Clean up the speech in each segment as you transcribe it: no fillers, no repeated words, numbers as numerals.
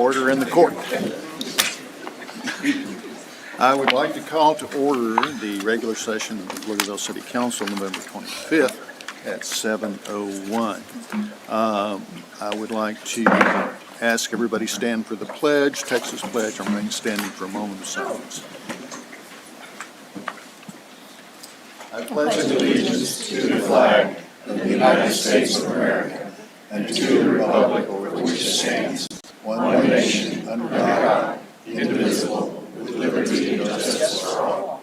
Order in the court. I would like to call to order the regular session of the Pflugerville City Council, November 25th at 7:01. I would like to ask everybody stand for the pledge, Texas pledge. I'm remain standing for a moment of silence. I pledge allegiance to the flag of the United States of America and to the republic for which it stands, one nation, under God, indivisible, with liberty and justice for all.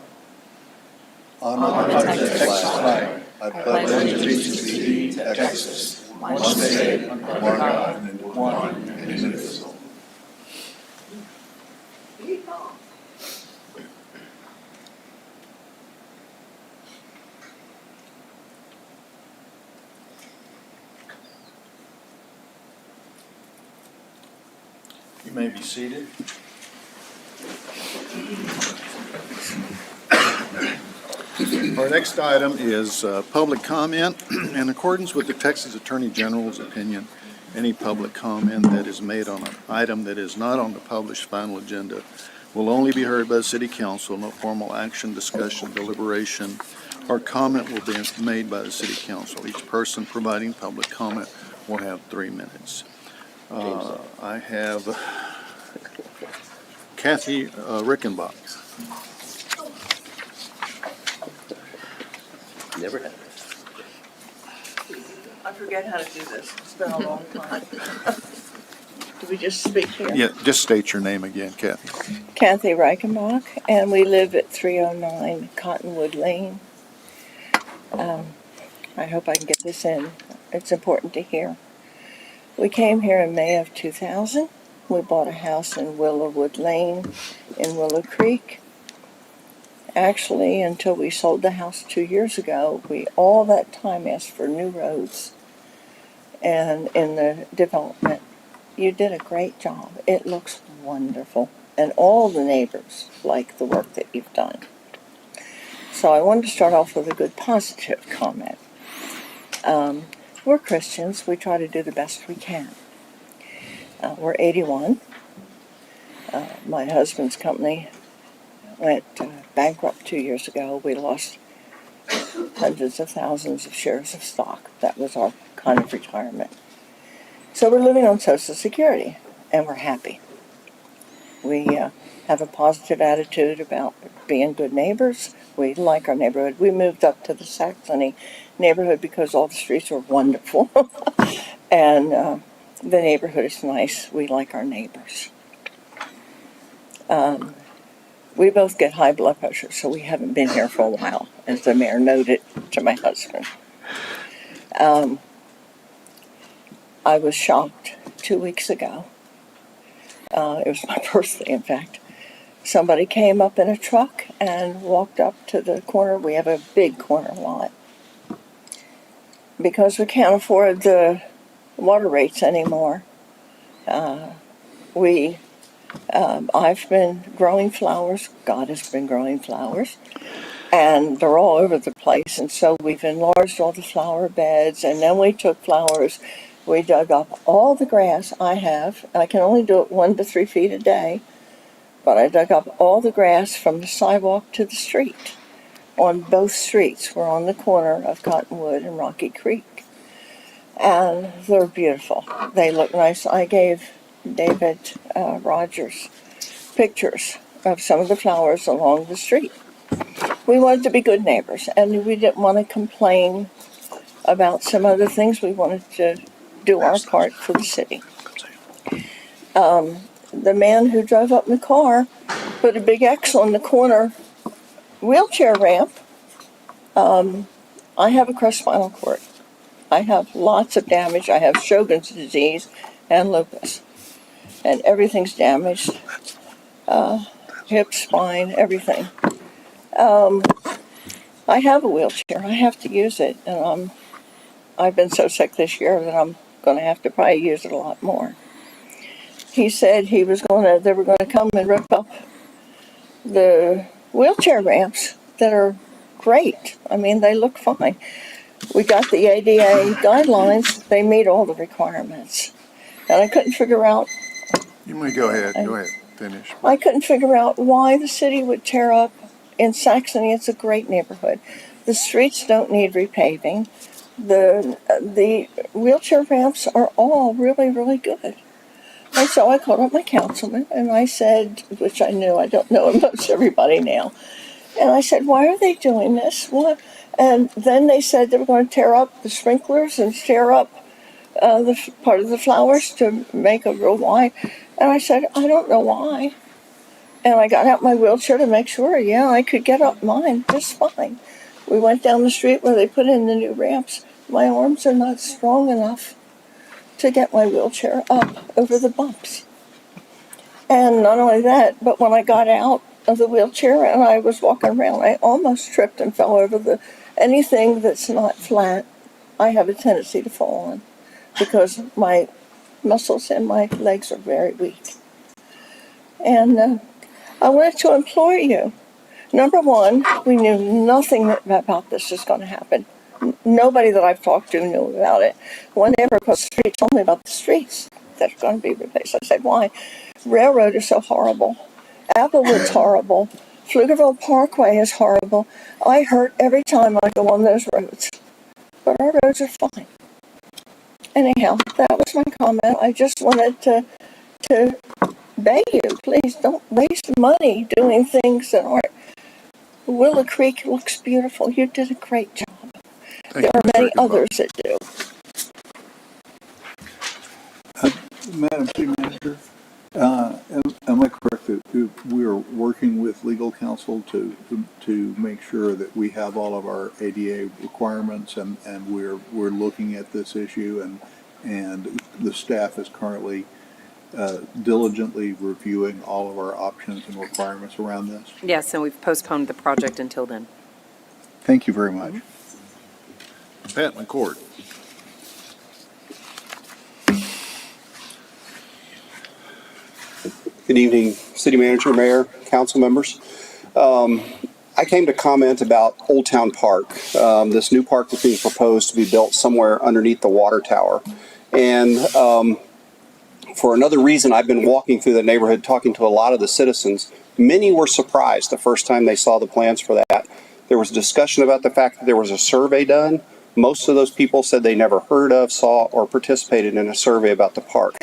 Honor the Texas flag. I pledge allegiance to thee, Texas, one state, under God, and one and indivisible. You may be seated. Our next item is public comment. In accordance with the Texas Attorney General's opinion, any public comment that is made on an item that is not on the published final agenda will only be heard by the City Council. No formal action, discussion, deliberation, or comment will be made by the City Council. Each person providing public comment will have 3 minutes. I have Kathy Rickenbach. Never had this. I forget how to do this. It's been a long time. Do we just speak here? Yeah, just state your name again, Kathy. Kathy Reichenbach, and we live at 309 Cottonwood Lane. I hope I can get this in. It's important to hear. We came here in May of 2000. We bought a house in Willowwood Lane in Willow Creek. Actually, until we sold the house 2 years ago, we all that time asked for new roads. And in the development, you did a great job. It looks wonderful. And all the neighbors like the work that you've done. So I wanted to start off with a good positive comment. We're Christians. We try to do the best we can. We're 81. My husband's company went bankrupt 2 years ago. We lost hundreds of thousands of shares of stock. That was our kind of retirement. So we're living on Social Security, and we're happy. We have a positive attitude about being good neighbors. We like our neighborhood. We moved up to the Saxony neighborhood because all the streets were wonderful. And the neighborhood is nice. We like our neighbors. We both get high blood pressure, so we haven't been here for a while, as the mayor noted to my husband. I was shocked 2 weeks ago. It was my birthday, in fact. Somebody came up in a truck and walked up to the corner. We have a big corner lot. Because we can't afford the water rates anymore, I've been growing flowers. God has been growing flowers. And they're all over the place. And so we've enlarged all the flower beds. And then we took flowers. We dug up all the grass I have. I can only do it 1 to 3 feet a day. But I dug up all the grass from the sidewalk to the street. On both streets. We're on the corner of Cottonwood and Rocky Creek. And they're beautiful. They look nice. I gave David Rogers pictures of some of the flowers along the street. We wanted to be good neighbors, and we didn't want to complain about some other things. We wanted to do our part for the city. The man who drove up in the car put a big X on the corner wheelchair ramp. I have a crushed spinal cord. I have lots of damage. I have Sjogren's disease and lupus. And everything's damaged. Hip, spine, everything. I have a wheelchair. I have to use it. And I've been so sick this year that I'm going to have to probably use it a lot more. He said they were going to come and rip up the wheelchair ramps that are great. I mean, they look fine. We got the ADA guidelines. They meet all the requirements. And I couldn't figure out You may go ahead. Go ahead. Finish. I couldn't figure out why the city would tear up in Saxony. It's a great neighborhood. The streets don't need repaving. The wheelchair ramps are all really, really good. And so I called up my councilman and I said, which I knew, I don't know most everybody now. And I said, why are they doing this? What? And then they said they were going to tear up the sprinklers and tear up part of the flowers to make a real wine. And I said, I don't know why. And I got out my wheelchair to make sure, yeah, I could get up mine just fine. We went down the street where they put in the new ramps. My arms are not strong enough to get my wheelchair up over the bumps. And not only that, but when I got out of the wheelchair and I was walking around, I almost tripped and fell over anything that's not flat. I have a tendency to fall on because my muscles in my legs are very weak. And I wanted to implore you. Number one, we knew nothing about this was going to happen. Nobody that I've talked to knew about it. One neighbor across the street told me about the streets that are going to be replaced. I said, why? Railroad is so horrible. Applewood's horrible. Pflugerville Parkway is horrible. I hurt every time I go on those roads. But our roads are fine. Anyhow, that was my comment. I just wanted to beg you, please don't waste money doing things that aren't. Willow Creek looks beautiful. You did a great job. There are many others that do. Madam City Manager, am I correct that we are working with legal counsel to make sure that we have all of our ADA requirements and we're looking at this issue and the staff is currently diligently reviewing all of our options and requirements around this? Yes, and we've postponed the project until then. Thank you very much. Pat McCord. Good evening, City Manager, Mayor, Council members. I came to comment about Old Town Park, this new park that's being proposed to be built somewhere underneath the water tower. And for another reason, I've been walking through the neighborhood talking to a lot of the citizens. Many were surprised the first time they saw the plans for that. There was discussion about the fact that there was a survey done. Most of those people said they never heard of, saw, or participated in a survey about the park.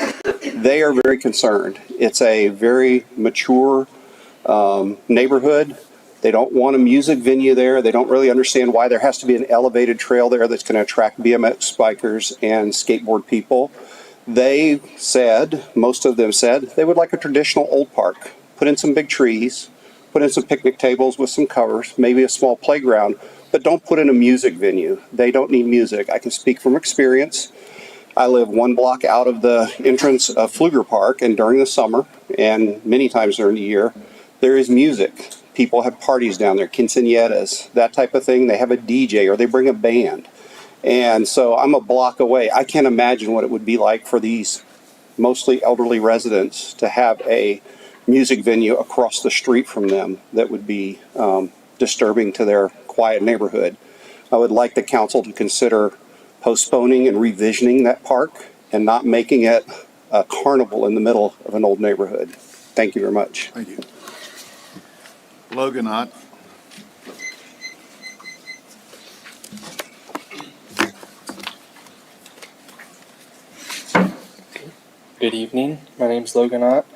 They are very concerned. It's a very mature neighborhood. They don't want a music venue there. They don't really understand why there has to be an elevated trail there that's going to attract BMX bikers and skateboard people. They said, most of them said, they would like a traditional old park. Put in some big trees, put in some picnic tables with some covers, maybe a small playground, but don't put in a music venue. They don't need music. I can speak from experience. I live 1 block out of the entrance of Pfluger Park, and during the summer, and many times during the year, there is music. People have parties down there, quinceañeras, that type of thing. They have a DJ or they bring a band. And so I'm a block away. I can't imagine what it would be like for these mostly elderly residents to have a music venue across the street from them that would be disturbing to their quiet neighborhood. I would like the council to consider postponing and revisioning that park and not making it a carnival in the middle of an old neighborhood. Thank you very much. Thank you. Logan Ott. Good evening. My name is Logan Ott.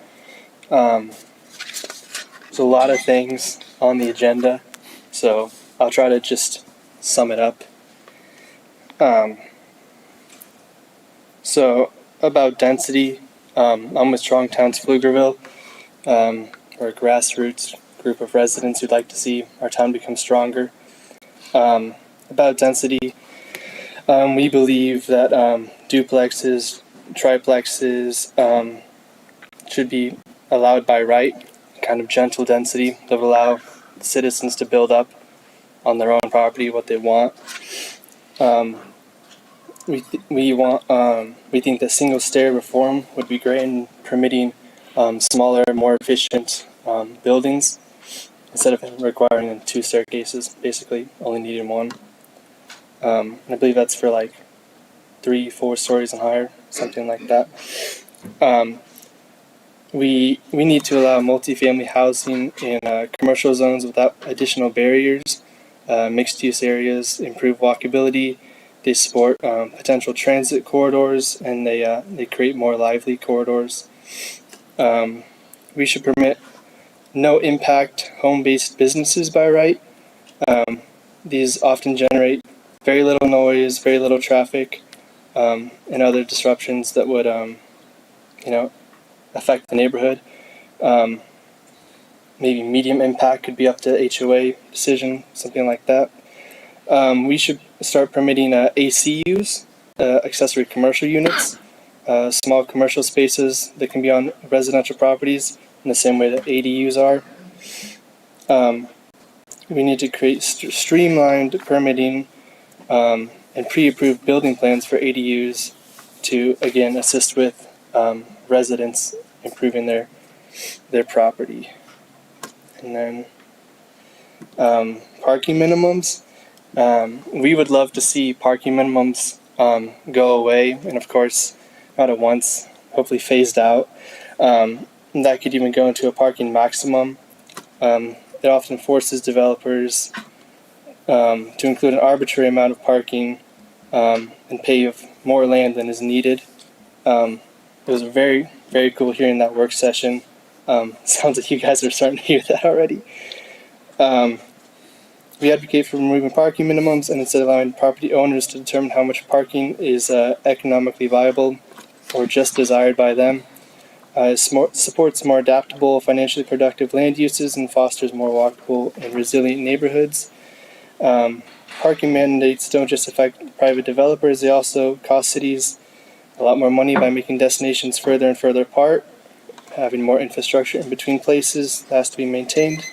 There's a lot of things on the agenda, so I'll try to just sum it up. So about density, I'm with Strong Towns Pflugerville. We're a grassroots group of residents who'd like to see our town become stronger. About density, we believe that duplexes, triplexes should be allowed by right, kind of gentle density that will allow citizens to build up on their own property what they want. We think that single stair reform would be great in permitting smaller, more efficient buildings instead of requiring 2 staircases, basically only needing 1. And I believe that's for like 3-4 stories and higher, something like that. We need to allow multifamily housing in commercial zones without additional barriers, mixed-use areas, improve walkability. They support potential transit corridors, and they create more lively corridors. We should permit no impact home-based businesses by right. These often generate very little noise, very little traffic, and other disruptions that would, affect the neighborhood. Maybe medium impact could be up to HOA decision, something like that. We should start permitting ACUs, accessory commercial units, small commercial spaces that can be on residential properties in the same way that ADUs are. We need to create streamlined permitting and pre-approved building plans for ADUs to, again, assist with residents improving their property. And then parking minimums. We would love to see parking minimums go away, and of course, not at once, hopefully phased out. That could even go into a parking maximum. It often forces developers to include an arbitrary amount of parking and pave more land than is needed. It was very, very cool hearing that work session. Sounds like you guys are starting to hear that already. We advocate for removing parking minimums and instead allowing property owners to determine how much parking is economically viable or just desired by them. It supports more adaptable, financially productive land uses and fosters more walkable and resilient neighborhoods. Parking mandates don't just affect private developers, they also cost cities a lot more money by making destinations further and further apart, having more infrastructure in between places that has to be maintained.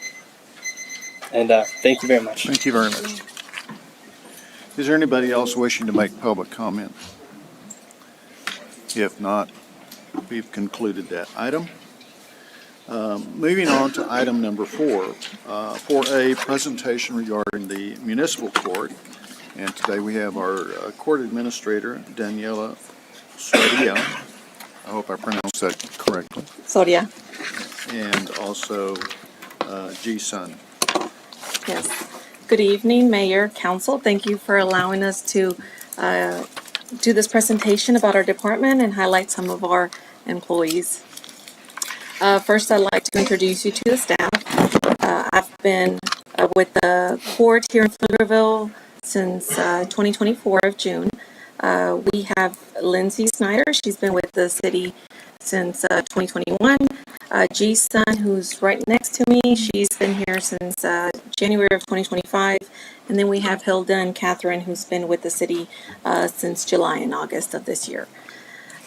And thank you very much. Thank you very much. Is there anybody else wishing to make public comment? If not, we've concluded that item. Moving on to item number 4, 4A, presentation regarding the municipal court. And today we have our court administrator, Daniela Soria. I hope I pronounced that correctly. Soria. And also G-Sun. Yes. Good evening, Mayor, Council. Thank you for allowing us to do this presentation about our department and highlight some of our employees. First, I'd like to introduce you to the staff. I've been with the court here in Pflugerville since 2024 of June. We have Lindsay Snyder. She's been with the city since 2021. G-Sun, who's right next to me, she's been here since January of 2025. And then we have Hilda and Catherine, who's been with the city since July and August of this year.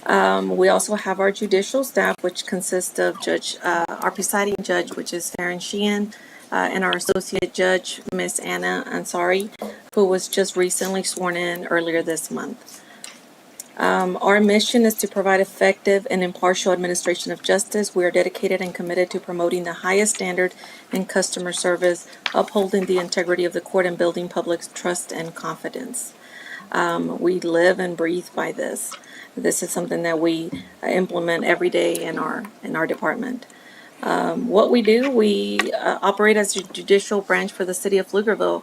We also have our judicial staff, which consists of our presiding judge, which is Farron Sheehan, and our associate judge, Miss Anna Ansari, who was just recently sworn in earlier this month. Our mission is to provide effective and impartial administration of justice. We are dedicated and committed to promoting the highest standard in customer service, upholding the integrity of the court, and building public trust and confidence. We live and breathe by this. This is something that we implement every day in our department. What we do, we operate as a judicial branch for the city of Pflugerville.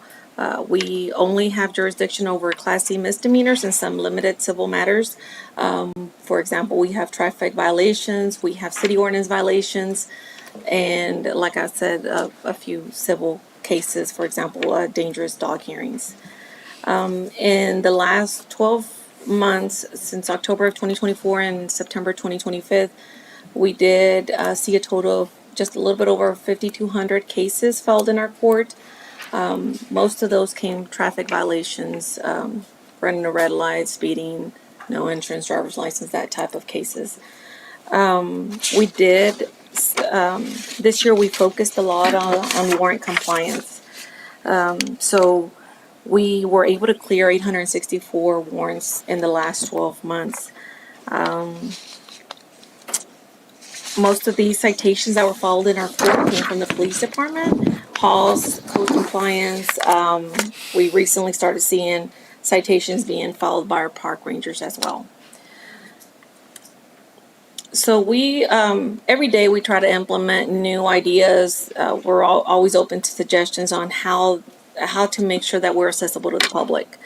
We only have jurisdiction over Class C misdemeanors and some limited civil matters. For example, we have traffic violations, we have city ordinance violations, and like I said, a few civil cases, for example, dangerous dog hearings. In the last 12 months, since October of 2024 and September 2025, we did see a total of just a little bit over 5,200 cases filed in our court. Most of those came traffic violations, running a red light, speeding, no insurance, driver's license, that type of cases. We did, this year we focused a lot on warrant compliance. So we were able to clear 864 warrants in the last 12 months. Most of these citations that were filed in our court came from the police department, calls, code compliance. We recently started seeing citations being filed by our park rangers as well. So we, every day we try to implement new ideas. We're always open to suggestions on how to make sure that we're accessible to the public.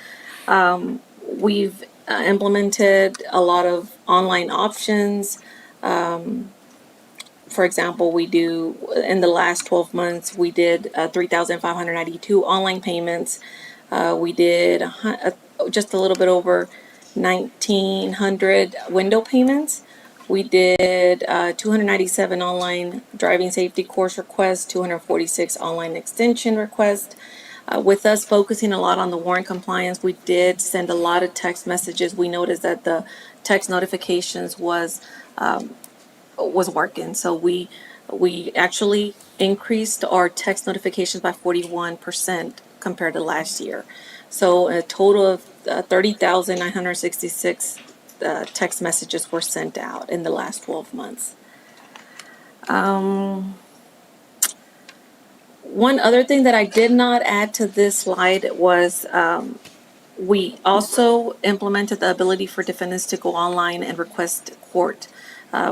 We've implemented a lot of online options. For example, we do, in the last 12 months, we did 3,592 online payments. We did just a little bit over 1,900 window payments. We did 297 online driving safety course requests, 246 online extension requests. With us focusing a lot on the warrant compliance, we did send a lot of text messages. We noticed that the text notifications was working. So we actually increased our text notifications by 41% compared to last year. So a total of 30,966 text messages were sent out in the last 12 months. One other thing that I did not add to this slide was we also implemented the ability for defendants to go online and request court.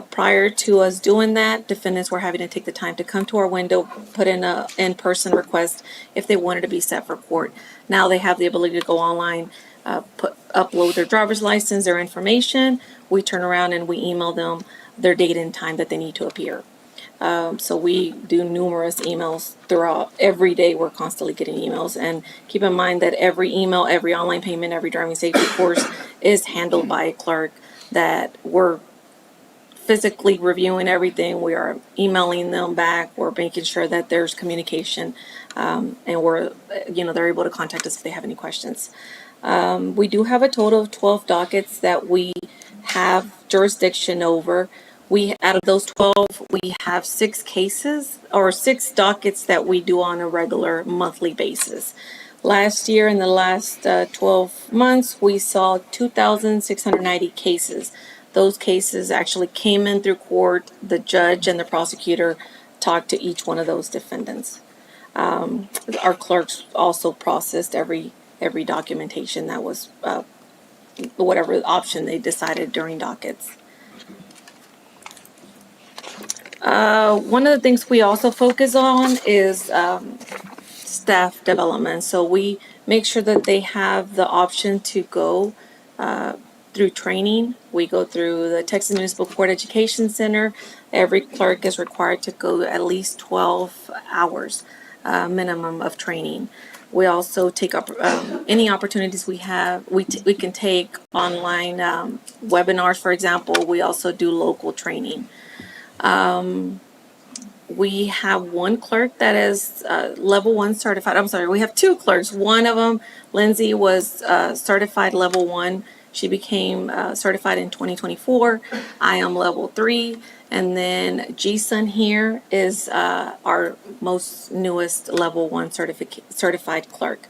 Prior to us doing that, defendants were having to take the time to come to our window, put in a in-person request if they wanted to be set for court. Now they have the ability to go online, upload their driver's license, their information. We turn around and we email them their date and time that they need to appear. So we do numerous emails throughout. Every day we're constantly getting emails. And keep in mind that every email, every online payment, every driving safety course is handled by a clerk, that we're physically reviewing everything. We are emailing them back. We're making sure that there's communication, and they're able to contact us if they have any questions. We do have a total of 12 dockets that we have jurisdiction over. Out of those 12, we have 6 cases or 6 dockets that we do on a regular monthly basis. Last year, in the last 12 months, we saw 2,690 cases. Those cases actually came in through court. The judge and the prosecutor talked to each one of those defendants. Our clerks also processed every documentation that was whatever option they decided during dockets. One of the things we also focus on is staff development. So we make sure that they have the option to go through training. We go through the Texas Municipal Court Education Center. Every clerk is required to go at least 12 hours minimum of training. We also take up any opportunities we have. We can take online webinars, for example. We also do local training. We have one clerk that is level 1 certified. I'm sorry, we have 2 clerks. One of them, Lindsay, was certified level 1. She became certified in 2024. I am level 3. And then Jason here is our most newest level 1 certified clerk.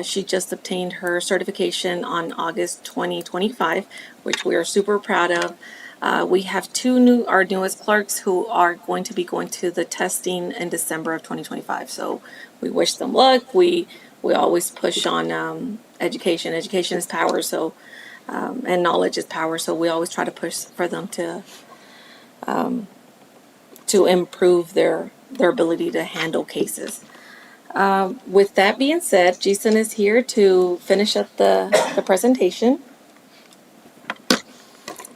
She just obtained her certification on August 2025, which we are super proud of. We have our newest clerks who are going to be going to the testing in December of 2025. So we wish them luck. We always push on education. Education is power. So and knowledge is power. So we always try to push for them to improve their ability to handle cases. With that being said, Jason is here to finish up the presentation.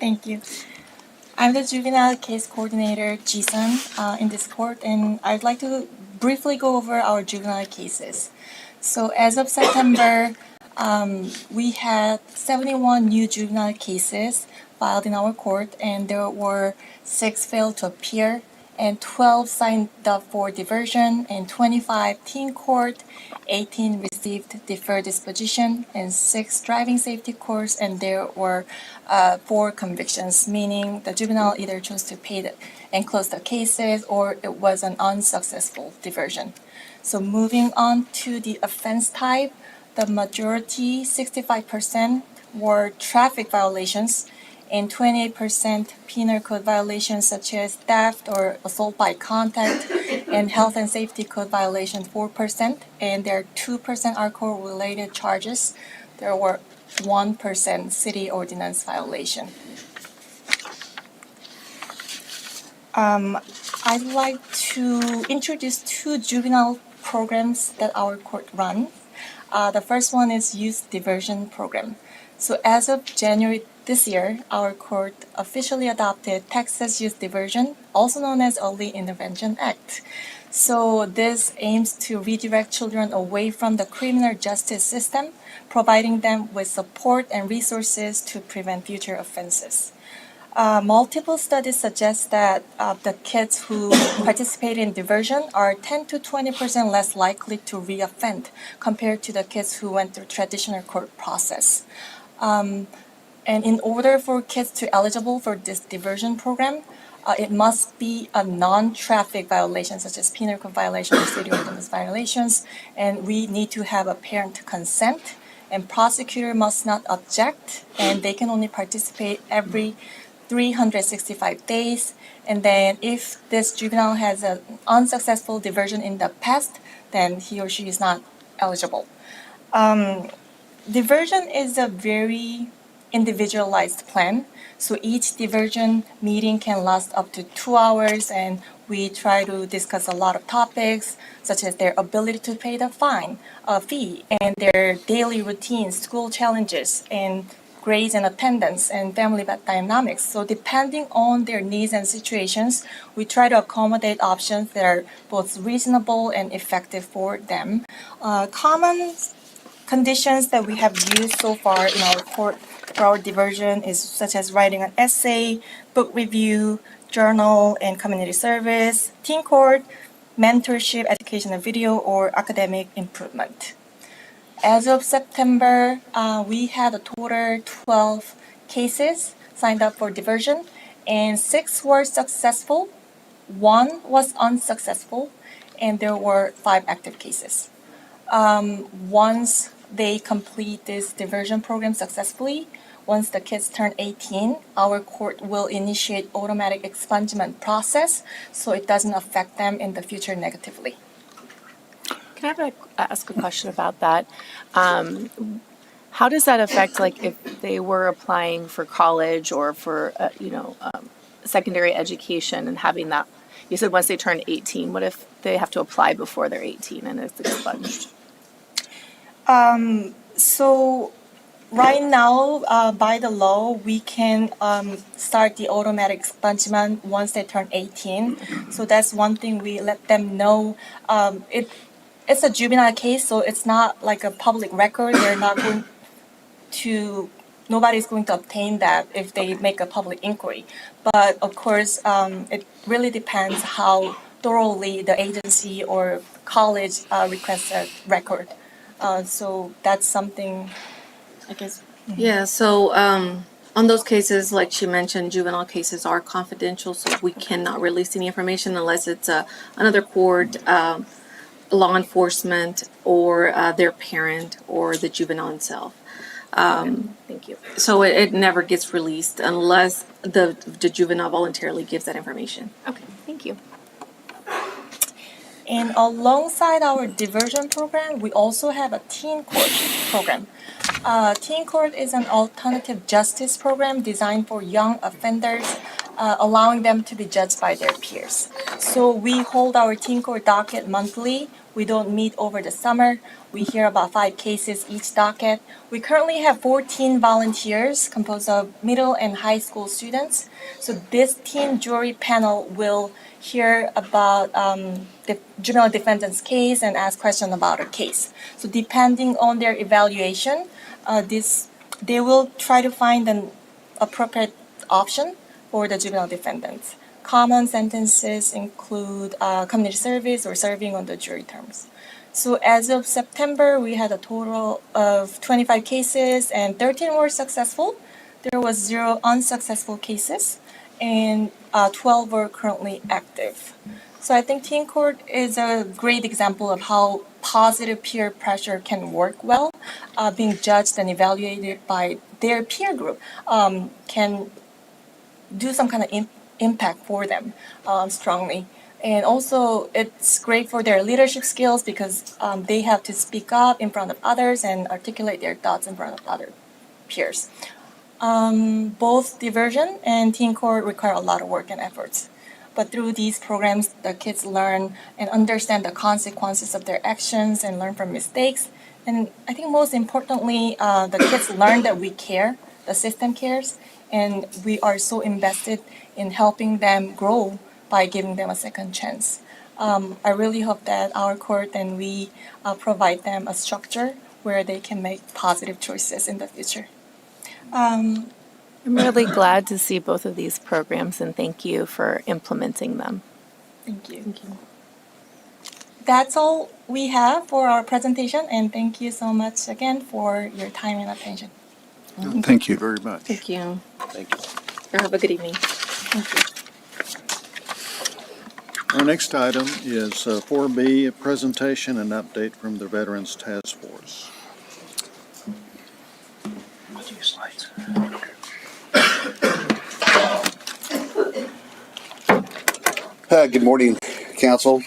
Thank you. I'm the juvenile case coordinator, Jisun, in this court, and I'd like to briefly go over our juvenile cases. So as of September, we had 71 new juvenile cases filed in our court, and there were 6 failed to appear, and 12 signed up for diversion, and 25 teen court, 18 received deferred disposition, and 6 driving safety course, and there were 4 convictions, meaning the juvenile either chose to pay and close the cases, or it was an unsuccessful diversion. So moving on to the offense type, the majority, 65%, were traffic violations, and 28% penal code violations such as theft or assault by contact, and health and safety code violations 4%, and there are 2% alcohol-related charges. There were 1% city ordinance violation. I'd like to introduce two juvenile programs that our court runs. The first one is Youth Diversion Program. So as of January this year, our court officially adopted Texas Youth Diversion, also known as Early Intervention Act. So this aims to redirect children away from the criminal justice system, providing them with support and resources to prevent future offenses. Multiple studies suggest that the kids who participate in diversion are 10 to 20% less likely to reoffend compared to the kids who went through traditional court process. And in order for kids to eligible for this diversion program, it must be a non-traffic violation, such as penal code violation or city ordinance violations, and we need to have a parent consent, and prosecutor must not object, and they can only participate every 365 days. And then if this juvenile has an unsuccessful diversion in the past, then he or she is not eligible. Diversion is a very individualized plan. So each diversion meeting can last up to 2 hours, and we try to discuss a lot of topics, such as their ability to pay the fee, and their daily routines, school challenges, and grades and attendance, and family dynamics. So depending on their needs and situations, we try to accommodate options that are both reasonable and effective for them. Common conditions that we have used so far in our court for our diversion is such as writing an essay, book review, journal and community service, teen court, mentorship, educational video, or academic improvement. As of September, we had a total 12 cases signed up for diversion, and 6 were successful, 1 was unsuccessful, and there were 5 active cases. Once they complete this diversion program successfully, once the kids turn 18, our court will initiate automatic expungement process so it doesn't affect them in the future negatively. Can I ask a question about that? How does that affect, like, if they were applying for college or for, secondary education and having that? You said once they turn 18. What if they have to apply before they're 18 and it's expunged? So right now, by the law, we can start the automatic expungement once they turn 18. So that's one thing we let them know. It's a juvenile case, so it's not like a public record. They're not going to, nobody's going to obtain that if they make a public inquiry. But of course, it really depends how thoroughly the agency or college requests a record. So that's something, I guess. Yeah, so on those cases, like she mentioned, juvenile cases are confidential, so we cannot release any information unless it's another court, law enforcement, or their parent, or the juvenile itself. Thank you. So it never gets released unless the juvenile voluntarily gives that information. Okay, thank you. And alongside our diversion program, we also have a teen court program. Teen court is an alternative justice program designed for young offenders, allowing them to be judged by their peers. So we hold our teen court docket monthly. We don't meet over the summer. We hear about 5 cases each docket. We currently have 14 volunteers composed of middle and high school students. So this teen jury panel will hear about the juvenile defendant's case and ask questions about her case. So depending on their evaluation, they will try to find an appropriate option for the juvenile defendants. Common sentences include community service or serving on the jury terms. So as of September, we had a total of 25 cases and 13 were successful. There was 0 unsuccessful cases, and 12 were currently active. So I think teen court is a great example of how positive peer pressure can work well. Being judged and evaluated by their peer group can do some kind of impact for them strongly. And also, it's great for their leadership skills because they have to speak up in front of others and articulate their thoughts in front of other peers. Both diversion and teen court require a lot of work and efforts. But through these programs, the kids learn and understand the consequences of their actions and learn from mistakes. And I think most importantly, the kids learn that we care, the system cares, and we are so invested in helping them grow by giving them a second chance. I really hope that our court and we provide them a structure where they can make positive choices in the future. I'm really glad to see both of these programs and thank you for implementing them. Thank you. That's all we have for our presentation, and thank you so much again for your time and attention. Thank you. Very much. Thank you. Thank you. Have a good evening. Our next item is 4B, a presentation and update from the Veterans Task Force. Good morning, council.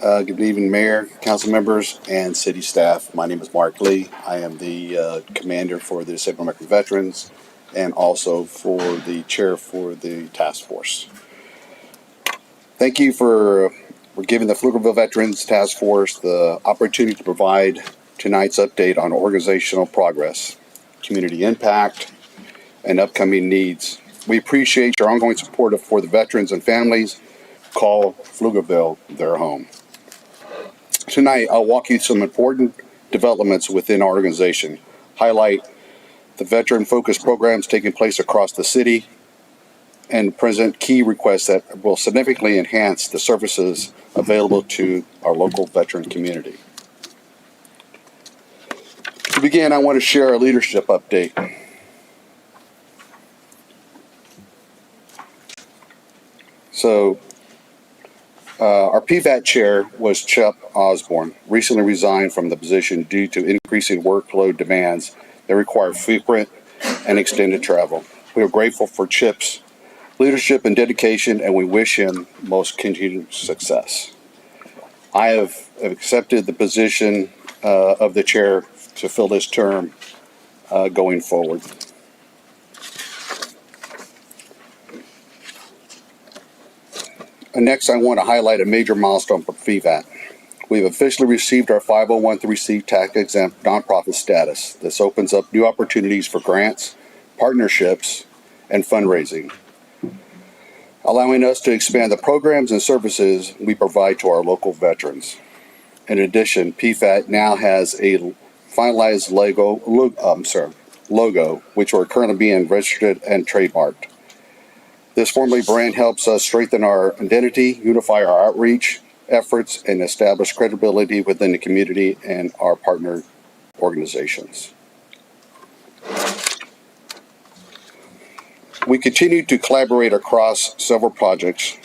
Good evening, mayor, council members, and city staff. My name is Mark Lee. I am the commander for the Disabled American Veterans and also for the chair for the task force. Thank you for giving the Pflugerville Veterans Task Force the opportunity to provide tonight's update on organizational progress, community impact, and upcoming needs. We appreciate your ongoing support for the veterans and families. Call Pflugerville their home. Tonight, I'll walk you through some important developments within our organization, highlight the veteran-focused programs taking place across the city, and present key requests that will significantly enhance the services available to our local veteran community. To begin, I want to share a leadership update. So, our PVAT chair was Chuck Osborne, recently resigned from the position due to increasing workload demands that require frequent and extended travel. We are grateful for Chip's leadership and dedication, and we wish him most continued success. I have accepted the position of the chair to fill this term going forward. Next, I want to highlight a major milestone for PVAT. We've officially received our 501(c) tax-exempt nonprofit status. This opens up new opportunities for grants, partnerships, and fundraising, allowing us to expand the programs and services we provide to our local veterans. In addition, PFAT now has a finalized logo, which are currently being registered and trademarked. This formally brand helps us strengthen our identity, unify our outreach efforts, and establish credibility within the community and our partner organizations. We continue to collaborate across several projects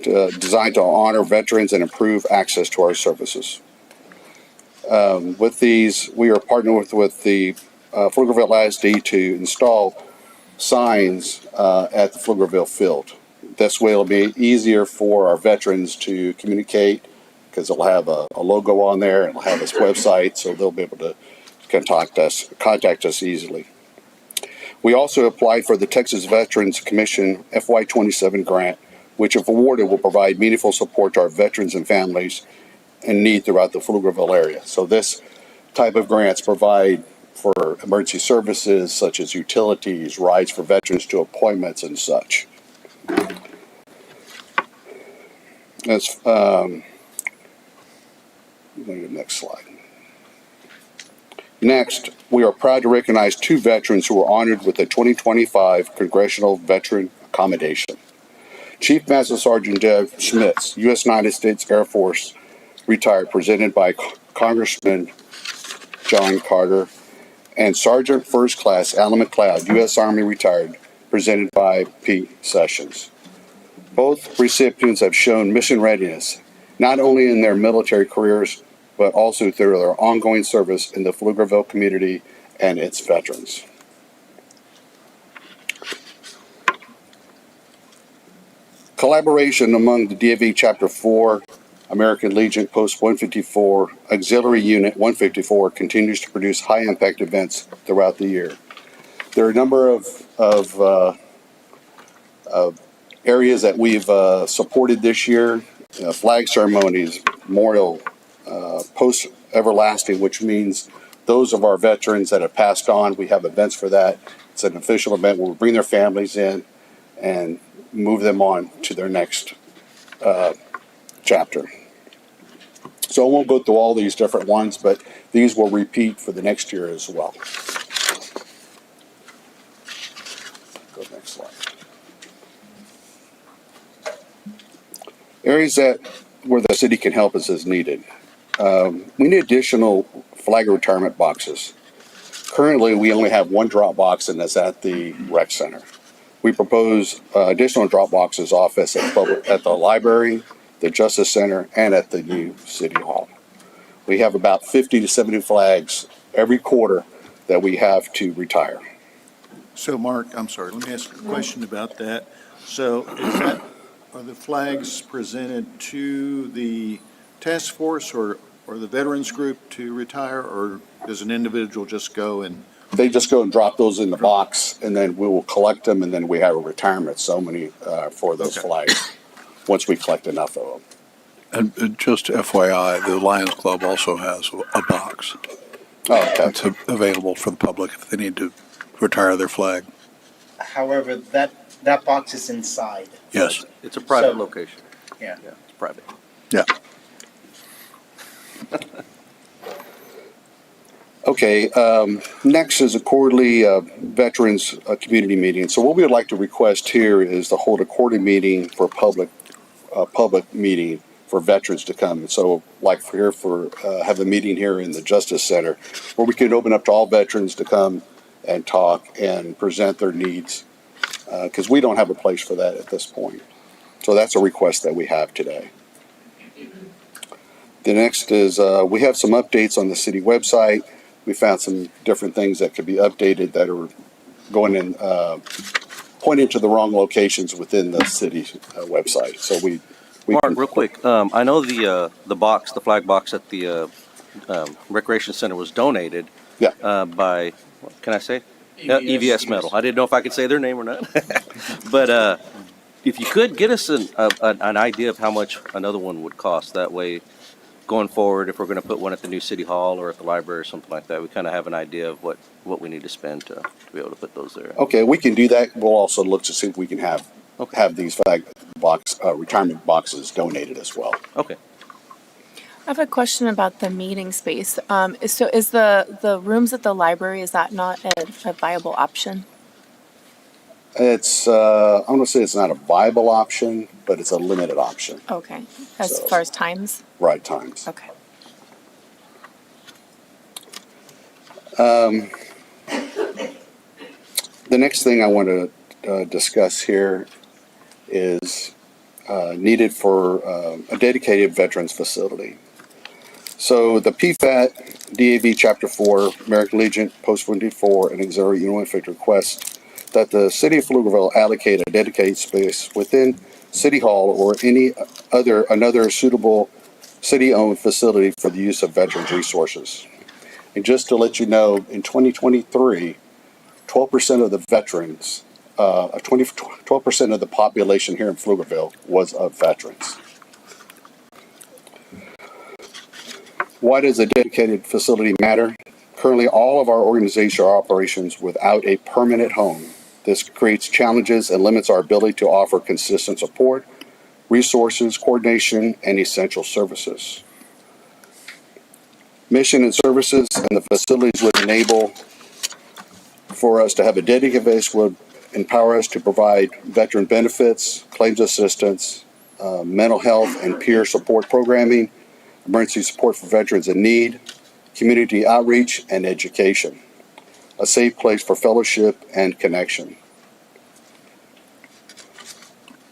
designed to honor veterans and improve access to our services. With these, we are partnering with the Pflugerville ISD to install signs at the Pflugerville field. This way it'll be easier for our veterans to communicate because it'll have a logo on there and it'll have its website, so they'll be able to contact us easily. We also applied for the Texas Veterans Commission FY27 grant, which if awarded will provide meaningful support to our veterans and families in need throughout the Pflugerville area. So this type of grants provide for emergency services such as utilities, rides for veterans to appointments and such. Let's go to the next slide. Next, we are proud to recognize two veterans who were honored with the 2025 Congressional Veteran Accommodation. Chief Master Sergeant Deb Schmitz, U.S. United States Air Force, retired, presented by Congressman John Carter, and Sergeant First Class Alan McLeod, U.S. Army, retired, presented by Pete Sessions. Both recipients have shown mission readiness, not only in their military careers, but also through their ongoing service in the Pflugerville community and its veterans. Collaboration among the DFV Chapter 4, American Legion Post 154, Auxiliary Unit 154 continues to produce high-impact events throughout the year. There are a number of Areas that we've supported this year, flag ceremonies, memorial, post everlasting, which means those of our veterans that have passed on, we have events for that. It's an official event where we bring their families in and move them on to their next chapter. So I won't go through all these different ones, but these will repeat for the next year as well. Go next slide. Areas that where the city can help us as needed. We need additional flag retirement boxes. Currently, we only have one drop box, and that's at the rec center. We propose additional drop boxes office at the library, the Justice Center, and at the new City Hall. We have about 50 to 70 flags every quarter that we have to retire. So, Mark, I'm sorry, let me ask you a question about that. So are the flags presented to the task force or the veterans group to retire, or does an individual just go and? They just go and drop those in the box, and then we will collect them, and then we have a retirement ceremony for those flags once we collect enough of them. And just FYI, the Lions Club also has a box. Oh, okay. That's available for the public if they need to retire their flag. However, that box is inside. Yes. It's a private So- location. Yeah. Yeah, it's private. Yeah. Okay, next is a quarterly veterans community meeting. So what we would like to request here is to hold a quarterly meeting for public meeting for veterans to come. So like have a meeting here in the Justice Center where we can open up to all veterans to come and talk and present their needs, because we don't have a place for that at this point. So that's a request that we have today. The next is we have some updates on the city website. We found some different things that could be updated that are going in, pointing to the wrong locations within the city website. So we Mark, can, real quick, I know the flag box at the Recreation Center was donated by, what can I say? EVS Metal. I didn't know if I could say their name or not. But if you could get us an idea of how much another one would cost, that way going forward, if we're going to put one at the new City Hall or at the library or something like that, we kind of have an idea of what we need to spend to be able to put those there. Okay, we can do that. We'll also look to see if we can have these flag box retirement boxes donated as well. Okay. I have a question about the meeting space. So is the rooms at the library, is that not a viable option? It's I'm going to say it's not a viable option, but it's a limited option. Okay. As far as times? Right times. Okay. The next thing I want to discuss here is needed for a dedicated veterans facility. So the PFAT DAV Chapter 4, American Legion, Post 24, and Auxiliary Unit Infantry requests that the City of Pflugerville allocate a dedicated space within City Hall or another suitable city-owned facility for the use of veterans resources. And just to let you know, in 2023, 12% of the veterans, 12% of the population here in Pflugerville was of veterans. Why does a dedicated facility matter? Currently, all of our organizations are operations without a permanent home. This creates challenges and limits our ability to offer consistent support, resources, coordination, and essential services. Mission and services and the facilities would enable for us to have a dedicated base, would empower us to provide veteran benefits, claims assistance, mental health and peer support programming, emergency support for veterans in need, community outreach, and education. A safe place for fellowship and connection.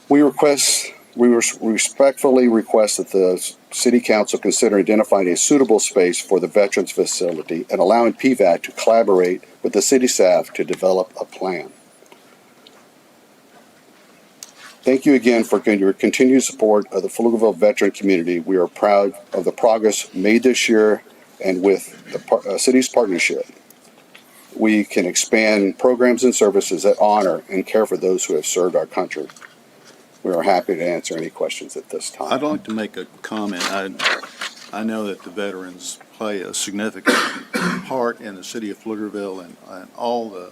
We respectfully request that the City Council consider identifying a suitable space for the Veterans Facility and allowing PVAT to collaborate with the city staff to develop a plan. Thank you again for your continued support of the Pflugerville veteran community. We are proud of the progress made this year, and with the city's partnership, we can expand programs and services that honor and care for those who have served our country. We are happy to answer any questions at this time. I'd like to make a comment. I know that the veterans play a significant part in the city of Pflugerville and all the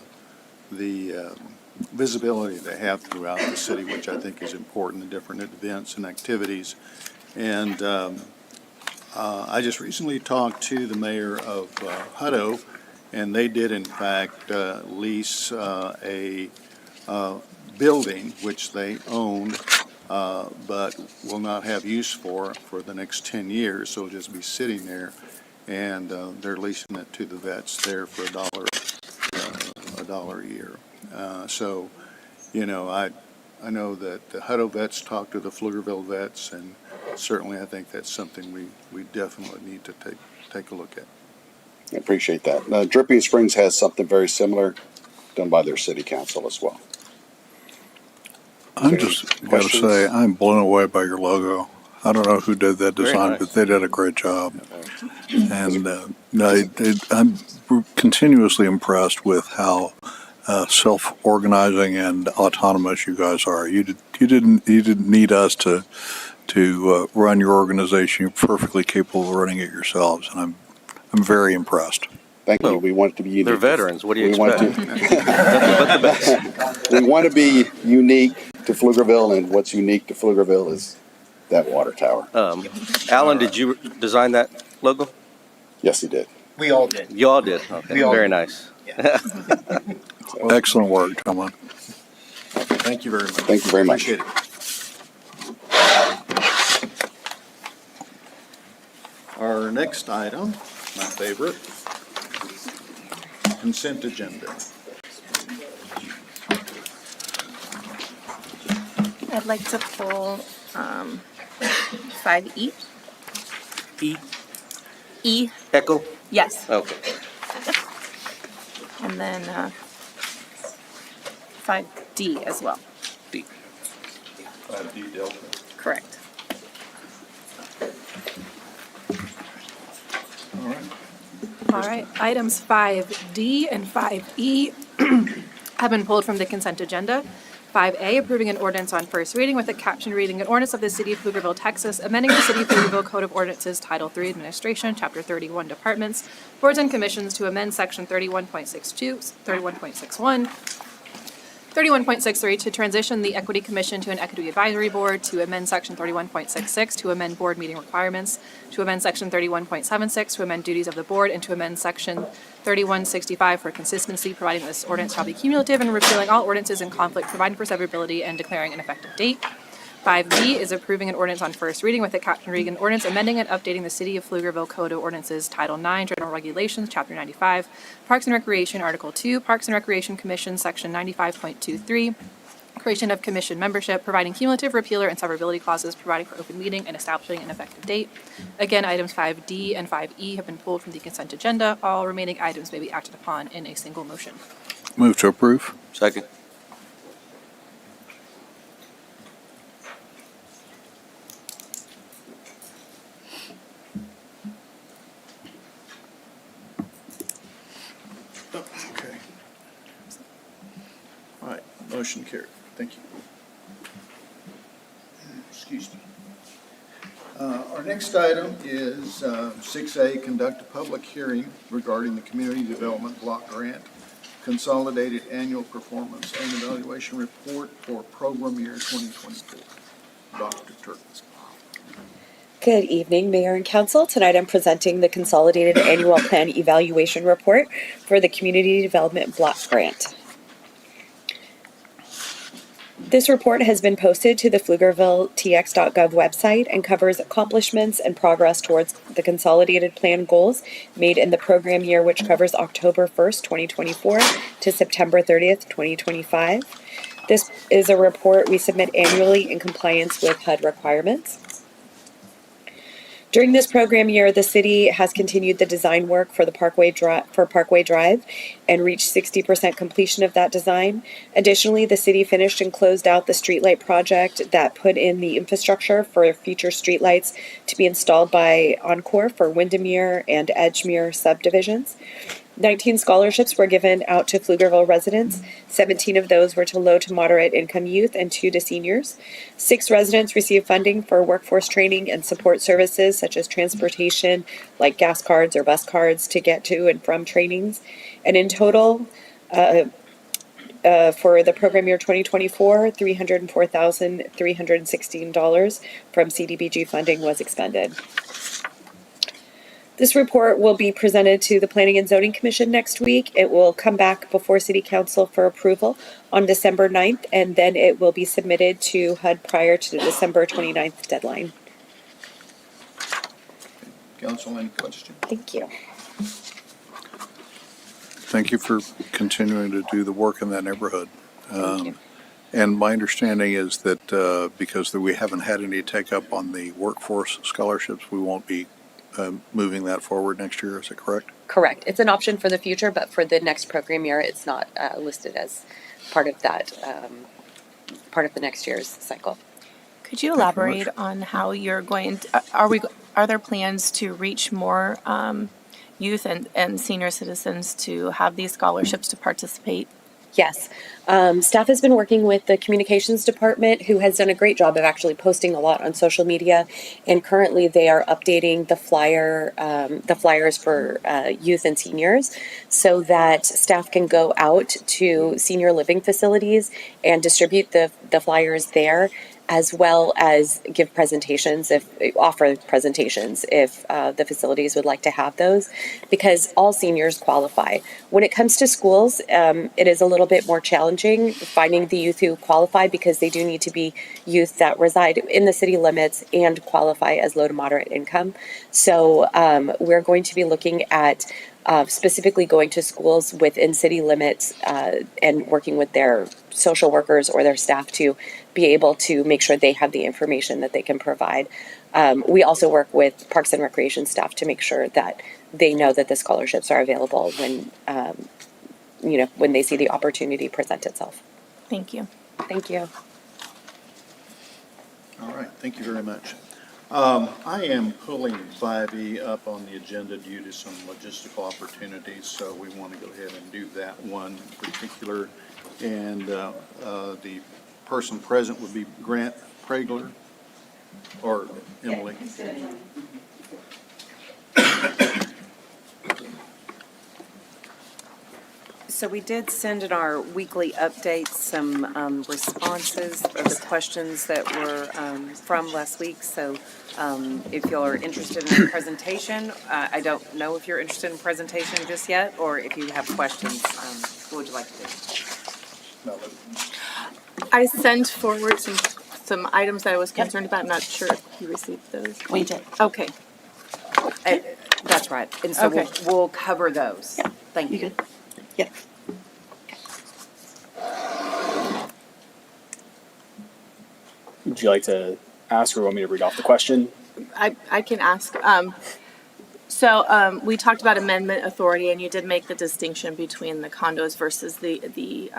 visibility they have throughout the city, which I think is important, the different events and activities. And I just recently talked to the mayor of Hutto, and they did in fact lease a building which they owned, but will not have use for the next 10 years. So it'll just be sitting there, and they're leasing it to the vets there for $1 a year. So, you know, I know that the Hutto vets talk to the Pflugerville vets, and certainly I think that's something we definitely need to take a look at. I appreciate that. Dripping Springs has something very similar done by their city council as well. I'm just got to say, I'm blown away by your logo. I don't know who did that design, nice. but they did a great job. And I'm continuously impressed with how self-organizing and autonomous you guys are. You didn't need us to run your organization. You're perfectly capable of running it yourselves, and I'm very impressed. Thank you. We want it to be unique. They're veterans. What do you expect? Nothing but the best. We want to be unique to Pflugerville, and what's unique to Pflugerville is that water tower. Alan, did you design that logo? Yes, he did. We all did. You all did. Okay, We all very did. nice. Excellent work, gentlemen. Thank you very much. Thank you very much. Appreciate it. Our next item, my favorite, consent agenda. I'd like to pull 5E. E. E, Echo. yes. Okay. And then 5D as well. D. Correct. All right. All right, items 5D and 5E have been pulled from the consent agenda. 5A, approving an ordinance on first reading with a caption reading, an ordinance of the City of Pflugerville, Texas, amending the City of Pflugerville Code of Ordinances, Title III, Administration, Chapter 31, Departments, Boards and Commissions to amend Section 31.62, 31.61, 31.63 to transition the Equity Commission to an Equity Advisory Board, to amend Section 31.66 to amend board meeting requirements, to amend Section 31.76 to amend duties of the board, and to amend Section 3165 for consistency, providing that this ordinance shall be cumulative and repealing all ordinances in conflict, providing for severability, and declaring an effective date. 5B is approving an ordinance on first reading with a caption reading, an ordinance amending and updating the City of Pflugerville Code of Ordinances, Title IX, General Regulations, Chapter 95, Parks and Recreation, Article 2, Parks and Recreation Commission, Section 95.23, creation of commission membership, providing cumulative repealer and severability clauses, providing for open meeting, and establishing an effective date. Again, items 5D and 5E have been pulled from the consent agenda. All remaining items may be acted upon in a single motion. Move to approve. Second. Okay. All right, motion carried. Thank you. Excuse me. Our next item is 6A, conduct a public hearing regarding the Community Development Block Grant Consolidated Annual Performance and Evaluation Report for Program Year 2024. Dr. Turk. Good evening, Mayor and Council. Tonight I'm presenting the Consolidated Annual Plan Evaluation Report for the Community Development Block Grant. This report has been posted to the PflugervilleTX.gov website and covers accomplishments and progress towards the consolidated plan goals made in the program year, which covers October 1st, 2024 to September 30th, 2025. This is a report we submit annually in compliance with HUD requirements. During this program year, the city has continued the design work for the Parkway Drive and reached 60% completion of that design. Additionally, the city finished and closed out the streetlight project that put in the infrastructure for future streetlights to be installed by Encore for Windermere and Edgemere subdivisions. 19 scholarships were given out to Pflugerville residents. 17 of those were to low to moderate income youth and 2 to seniors. 6 residents received funding for workforce training and support services such as transportation, like gas cards or bus cards to get to and from trainings. And in total, for the program year 2024, $304,316 from CDBG funding was expended. This report will be presented to the Planning and Zoning Commission next week. It will come back before City Council for approval on December 9th, and then it will be submitted to HUD prior to the December 29th deadline. Council, any questions? Thank you. Thank you for continuing to do the work in that neighborhood. And my understanding is that because we haven't had any take up on the workforce scholarships, we won't be moving that forward next year. Is that correct? Correct. It's an option for the future, but for the next program year, it's not listed as part of that, part of the next year's cycle. Could you elaborate on how you're going to, are there plans to reach more youth and senior citizens to have these scholarships to participate? Yes. Staff has been working with the communications department, who has done a great job of actually posting a lot on social media. And currently they are updating the flyers for youth and seniors so that staff can go out to senior living facilities and distribute the flyers there, as well as give presentations, offer presentations if the facilities would like to have those, because all seniors qualify. When it comes to schools, it is a little bit more challenging finding the youth who qualify, because they do need to be youth that reside in the city limits and qualify as low to moderate income. So we're going to be looking at specifically going to schools within city limits and working with their social workers or their staff to be able to make sure they have the information that they can provide. We also work with Parks and Recreation staff to make sure that they know that the scholarships are available when, when they see the opportunity present itself. Thank you. Thank you. All right, thank you very much. I am pulling 5E up on the agenda due to some logistical opportunities, so we want to go ahead and do that one in particular. And the person present would be Grant Pragler or Emily. So we did send in our weekly updates some responses of the questions that were from last week. So if y'all are interested in a presentation, I don't know if you're interested in presentation just yet, or if you have questions, what would you like to do? I sent forward some items that I was concerned about. I'm not sure if you received those. We did. Okay. That's right. And so Okay. we'll cover those. Thank you. Yeah. Would you like to ask or want me to read off the question? I can ask. So we talked about amendment authority, and you did make the distinction between the condos versus the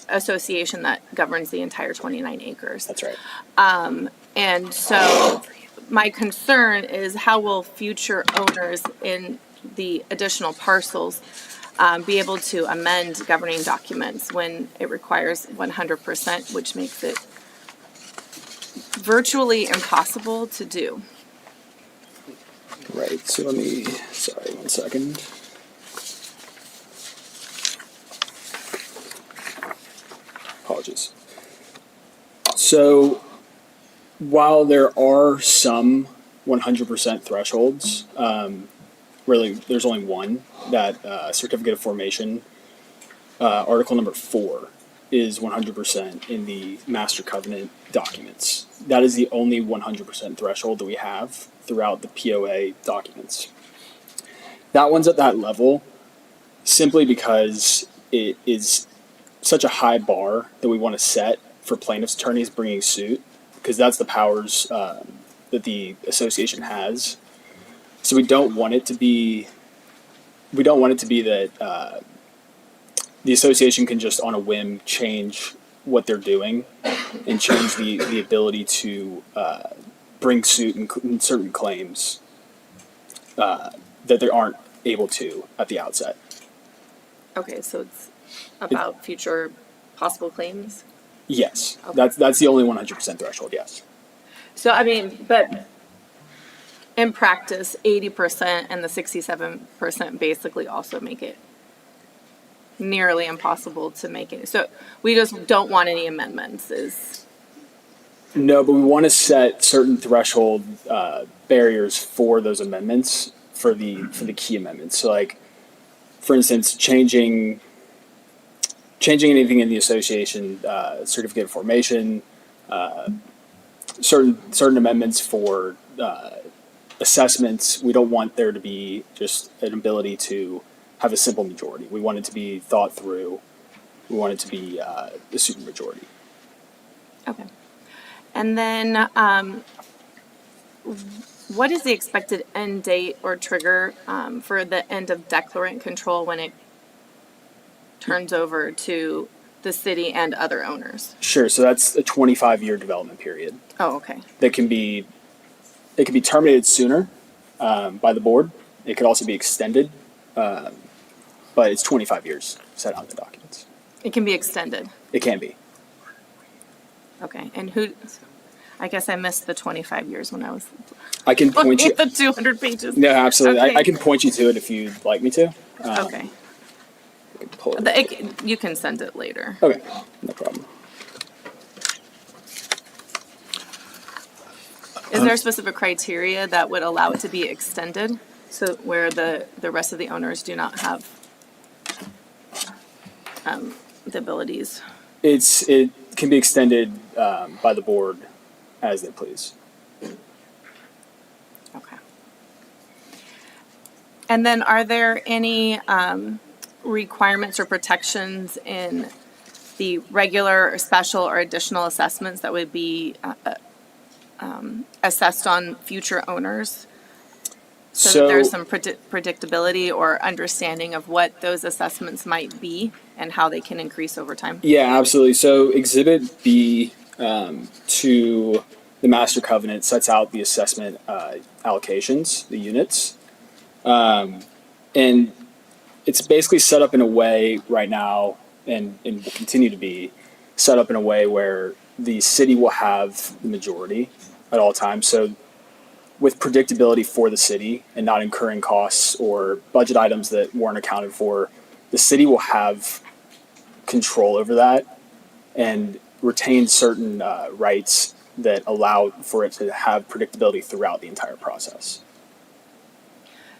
association that governs the entire 29 acres. That's right. And so my concern is, how will future owners in the additional parcels be able to amend governing documents when it requires 100%, which makes it virtually impossible to do? Right, so sorry, 1 second. Apologies. So, while there are some 100% thresholds, really there's only one, that certificate of formation, article number 4 is 100% in the master covenant documents. That is the only 100% threshold that we have throughout the POA documents. That one's at that level simply because it is such a high bar that we want to set for plaintiffs' attorneys bringing suit, because that's the powers that the association has. So we don't want it to be that the association can just on a whim change what they're doing and change the ability to bring suit in certain claims that they aren't able to at the outset. Okay, so it's about future possible claims? Yes, Okay. that's the only 100% threshold. Yes. So, I mean, but in practice, 80% and the 67% basically also make it nearly impossible to make it. So we just don't want any amendments is. No, but we want to set certain threshold barriers for those amendments for the key amendments. So, like, for instance, changing anything in the association certificate of formation, certain amendments for assessments. We don't want there to be just an ability to have a simple majority. We want it to be thought through. We want it to be a super majority. Okay. And then what is the expected end date or trigger for the end of declarant control when it turns over to the city and other owners? Sure. So that's a 25-year development period. Oh, okay. It can be terminated sooner by the board. It could also be extended, but it's 25 years set out in the documents. It can be extended. It can be. Okay. And who? I guess I missed the 25 years when I was I can point you. the 200 pages. No, absolutely. Okay. I can point you to it if you'd like me to. Okay. I can pull it. You can send it later. Okay, no problem. Is there a specific criteria that would allow it to be extended? So where the rest of the owners do not have the abilities? It can be extended by the board as they please. Okay. And then are there any requirements or protections in the regular or special or additional assessments that would be assessed on future owners? So that there's some predictability or understanding of what those assessments might be and how they can increase over time? Yeah, absolutely. So Exhibit B to the Master Covenant sets out the assessment allocations, the units. And it's basically set up in a way right now, and will continue to be set up in a way where the city will have the majority at all times. So with predictability for the city and not incurring costs or budget items that weren't accounted for, the city will have control over that and retain certain rights that allow for it to have predictability throughout the entire process.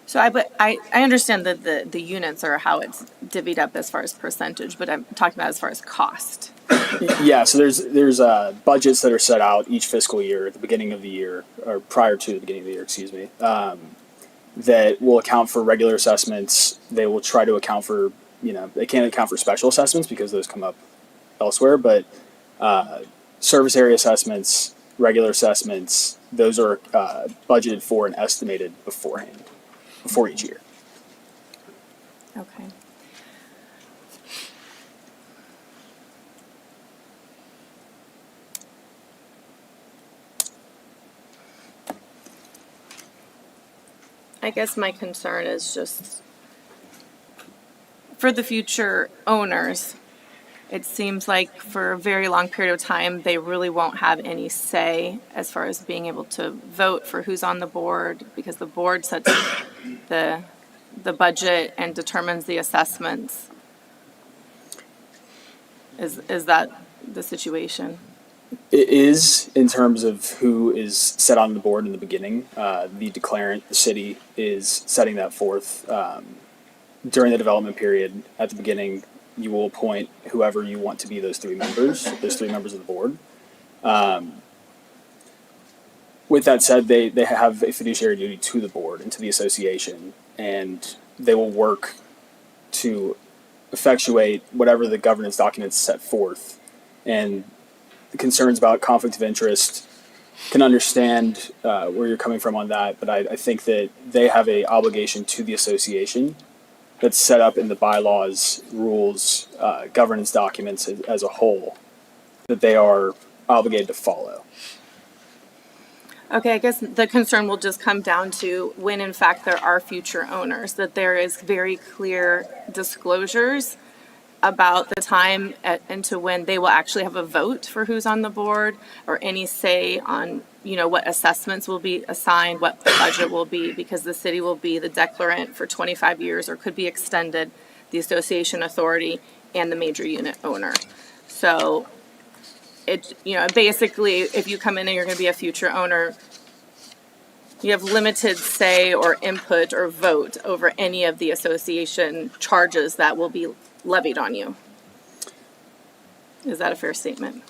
So I understand that the units are how it's divvied up as far as percentage, but I'm talking about as far as cost. Yeah, so there's budgets that are set out each fiscal year at the beginning of the year, or prior to the beginning of the year, excuse me, that will account for regular assessments. They will try to account for, they can't account for special assessments because those come up elsewhere, but service area assessments, regular assessments, those are budgeted for and estimated beforehand, before each year. Okay. I guess my concern is just for the future owners. It seems like for a very long period of time, they really won't have any say as far as being able to vote for who's on the board, because the board sets the budget and determines the assessments. Is that the situation? It is, in terms of who is set on the board in the beginning. The declarant, the city, is setting that forth during the development period. At the beginning, you will appoint whoever you want to be those three members of the board. With that said, they have a fiduciary duty to the board and to the association, and they will work to effectuate whatever the governance documents set forth. And the concerns about conflict of interest, can understand where you're coming from on that, but I think that they have a obligation to the association that's set up in the bylaws, rules, governance documents as a whole, that they are obligated to follow. Okay, I guess the concern will just come down to when in fact there are future owners, that there is very clear disclosures about the time and to when they will actually have a vote for who's on the board, or any say on, what assessments will be assigned, what the budget will be, because the city will be the declarant for 25 years or could be extended, the association authority and the major unit owner. So basically, if you come in and you're going to be a future owner, you have limited say or input or vote over any of the association charges that will be levied on you. Is that a fair statement?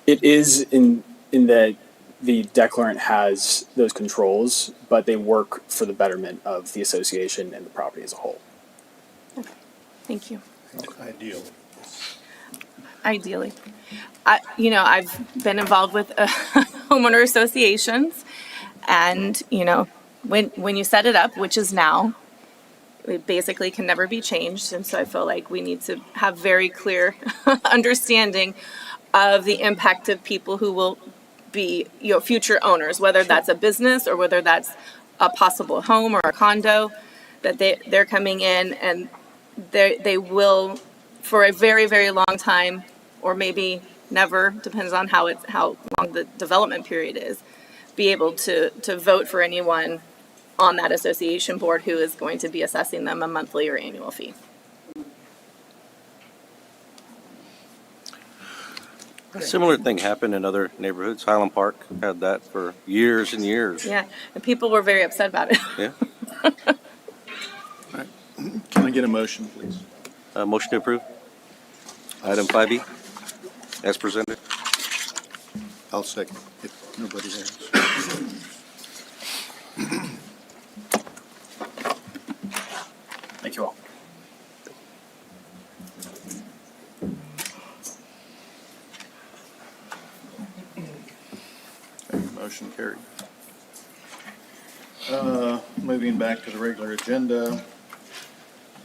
It is in that the declarant has those controls, but they work for the betterment of the association and the property as a whole. Okay, thank you. Ideally. Ideally. I've been involved with homeowner associations, and, when you set it up, which is now, it basically can never be changed. And so I feel like we need to have very clear understanding of the impact of people who will be, future owners, whether that's a business or whether that's a possible home or a condo, that they're coming in and they will, for a very, very long time, or maybe never, depends on how long the development period is, be able to vote for anyone on that association board who is going to be assessing them a monthly or annual fee. A similar thing happened in other neighborhoods. Highland Park had that for years and years. Yeah, and people were very upset about it. Yeah. Can I get a motion, please? Motion to approve. Item 5E, as presented. I'll second if nobody has. Thank you all. Okay, motion carried. Moving back to the regular agenda,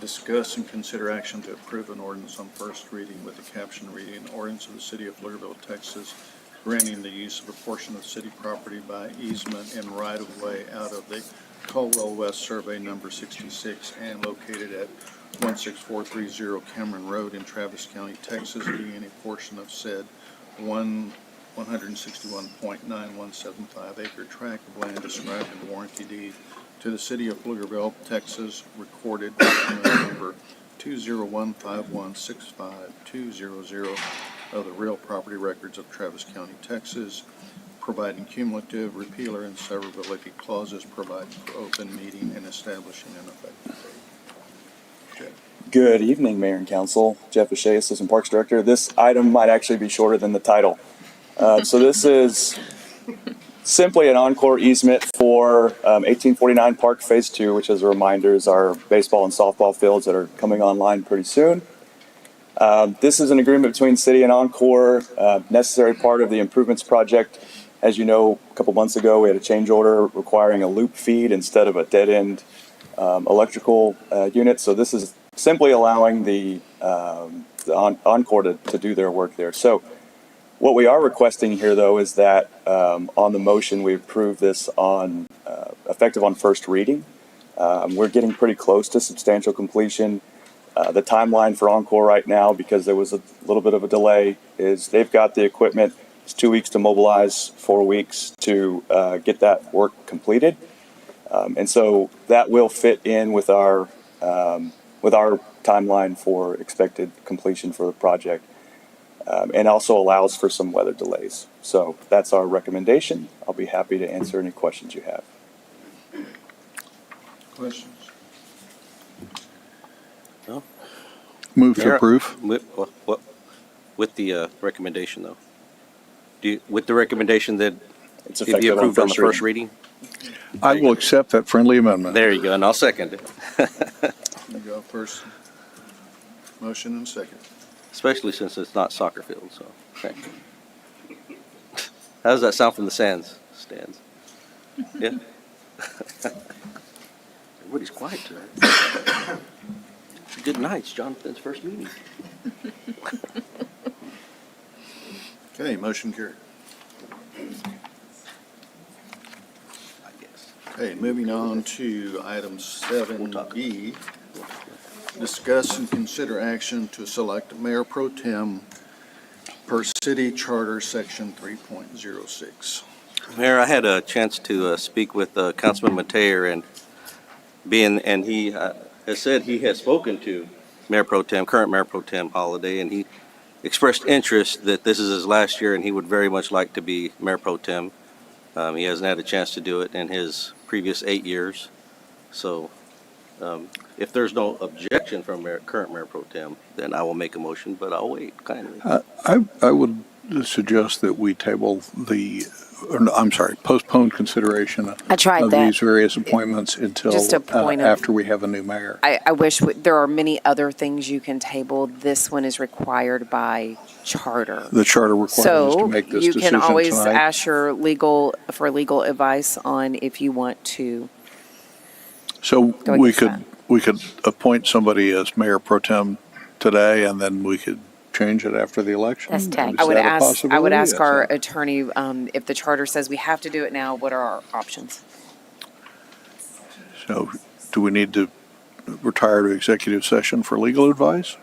discuss and consider action to approve an ordinance on first reading with the caption reading, ordinance of the City of Pflugerville, Texas, granting the use of a portion of city property by easement and right-of-way out of the Caldwell West Survey Number 66 and located at 16430 Cameron Road in Travis County, Texas, being a portion of said 161.9175 acre tract of land described in the warranty deed to the City of Pflugerville, Texas, recorded number 20151652000 of the real property records of Travis County, Texas, providing cumulative repealer and severability clauses, providing for open meeting and establishing an effective date. Good evening, Mayor and Council. Jeff O'Shea, Assistant Parks Director. This item might actually be shorter than the title. So this is simply an encore easement for 1849 Park Phase 2, which, as a reminder, is our baseball and softball fields that are coming online pretty soon. This is an agreement between City and Encore, necessary part of the improvements project. As you know, a couple months ago, we had a change order requiring a loop feed instead of a dead-end electrical unit. So this is simply allowing the Encore to do their work there. So what we are requesting here, though, is that on the motion, we approve this on effective on first reading. We're getting pretty close to substantial completion. The timeline for Encore right now, because there was a little bit of a delay, is they've got the equipment. It's 2 weeks to mobilize, 4 weeks to get that work completed. And so that will fit in with our timeline for expected completion for the project, and also allows for some weather delays. So that's our recommendation. I'll be happy to answer any questions you have. Questions? No? Move to Mayor, approve. With the recommendation, though. With the recommendation that It's it be effective on approved on the first reading? I will accept that friendly amendment. There you go, and I'll second it. You go first. Motion and second. Especially since it's not soccer field, so. Okay. How does that sound from the stands? Yeah? Everybody's quiet tonight. Good night, it's Jonathan's first meeting. Okay, motion carried. Okay, moving on to item 7B. Discuss and consider action to select Mayor Pro Tem per city charter, section 3.06. Mayor, I had a chance to speak with Councilman Mateer, and he has said he has spoken to current Mayor Pro Tem Holiday, and he expressed interest that this is his last year and he would very much like to be Mayor Pro Tem. He hasn't had a chance to do it in his previous 8 years. So if there's no objection from current Mayor Pro Tem, then I will make a motion, but I'll wait kindly. I would suggest that we table postpone consideration of these various appointments until Just a point of- after we have a new mayor. I wish, there are many other things you can table. This one is required by charter. The charter requires us to make this So you decision can always tonight. ask your legal advice on if you want to. So Go we against could appoint somebody as mayor pro tem today, and then we could change it after the election. Is I would that a ask possibility? our That's attorney, if the charter says we have to do it now, what are our options? So do we need to retire to executive session for legal advice?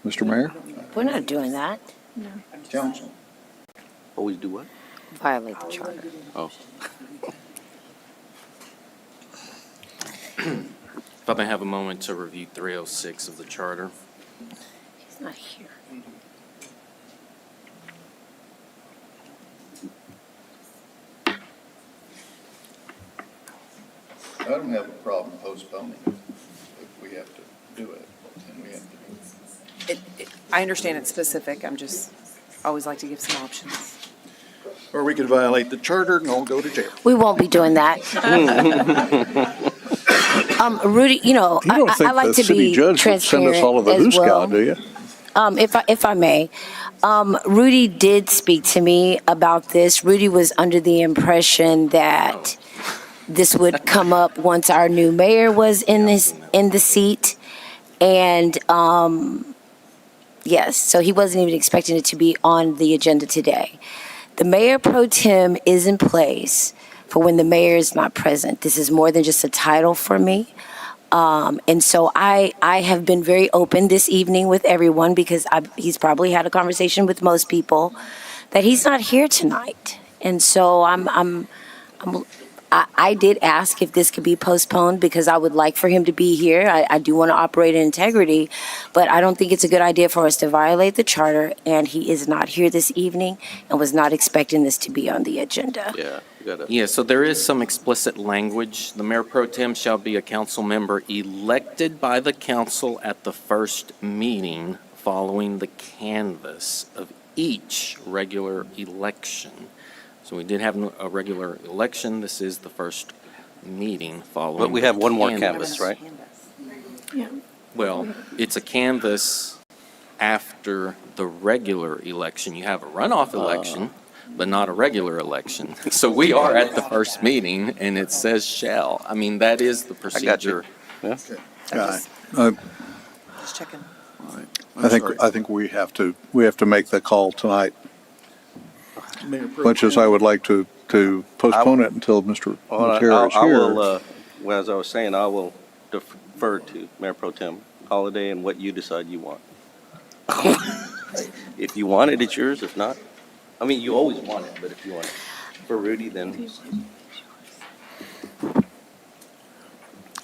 Mr. Mayor? We're not doing that. Council. Always do what? Violate the charter. Oh. If I may have a moment to review 306 of the charter. He's not here. I don't have a problem postponing it. If we have to do it, then we have to do it. I understand it's specific. I'm just, always like to give some options. Or we could violate the charter and all go to jail. We won't be doing that. Rudy, You don't think I like the to city be judge would send us all of the transparent as Who's well. Guy, do you? If I may, Rudy did speak to me about this. Rudy was under the impression that this would come up once our new mayor was in the seat, and yes, so he wasn't even expecting it to be on the agenda today. The mayor pro tem is in place for when the mayor is not present. This is more than just a title for me. And so I have been very open this evening with everyone because he's probably had a conversation with most people that he's not here tonight. And so I did ask if this could be postponed because I would like for him to be here. I do want to operate in integrity, but I don't think it's a good idea for us to violate the charter, and he is not here this evening and was not expecting this to be on the agenda. Yeah. Yeah, so there is some explicit language. The mayor pro tem shall be a council member elected by the council at the first meeting following the canvass of each regular election. So we did have a regular election. This is the first meeting following. But we have one more canvas, right? Yeah. Well, it's a canvas after the regular election. You have a runoff election, but not a regular election. So we are at the first meeting, and it says shall. I mean, that is the procedure. Yeah. Just checking. I think we have to make the call tonight. Much as I would like to postpone it until Mr. Matera is I here. will, well, as I was saying, I will defer to Mayor Pro Tem Holiday and what you decide you want. If you want it, it's yours. If not, I mean, you always want it, but if you want it for Rudy, then.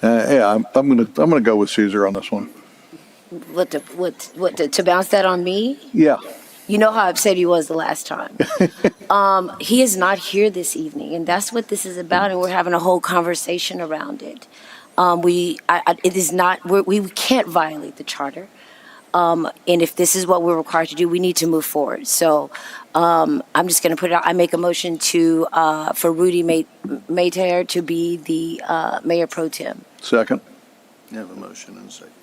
Yeah, I'm gonna go with Caesar on this one. To bounce that on me? Yeah. You know how upset he was the last time. He is not here this evening, and that's what this is about, and we're having a whole conversation around it. It is not, we can't violate the charter. And if this is what we're required to do, we need to move forward. So I'm just going to put it out. I make a motion for Rudy Mateer to be the mayor pro tem. Second. You have a motion and a second.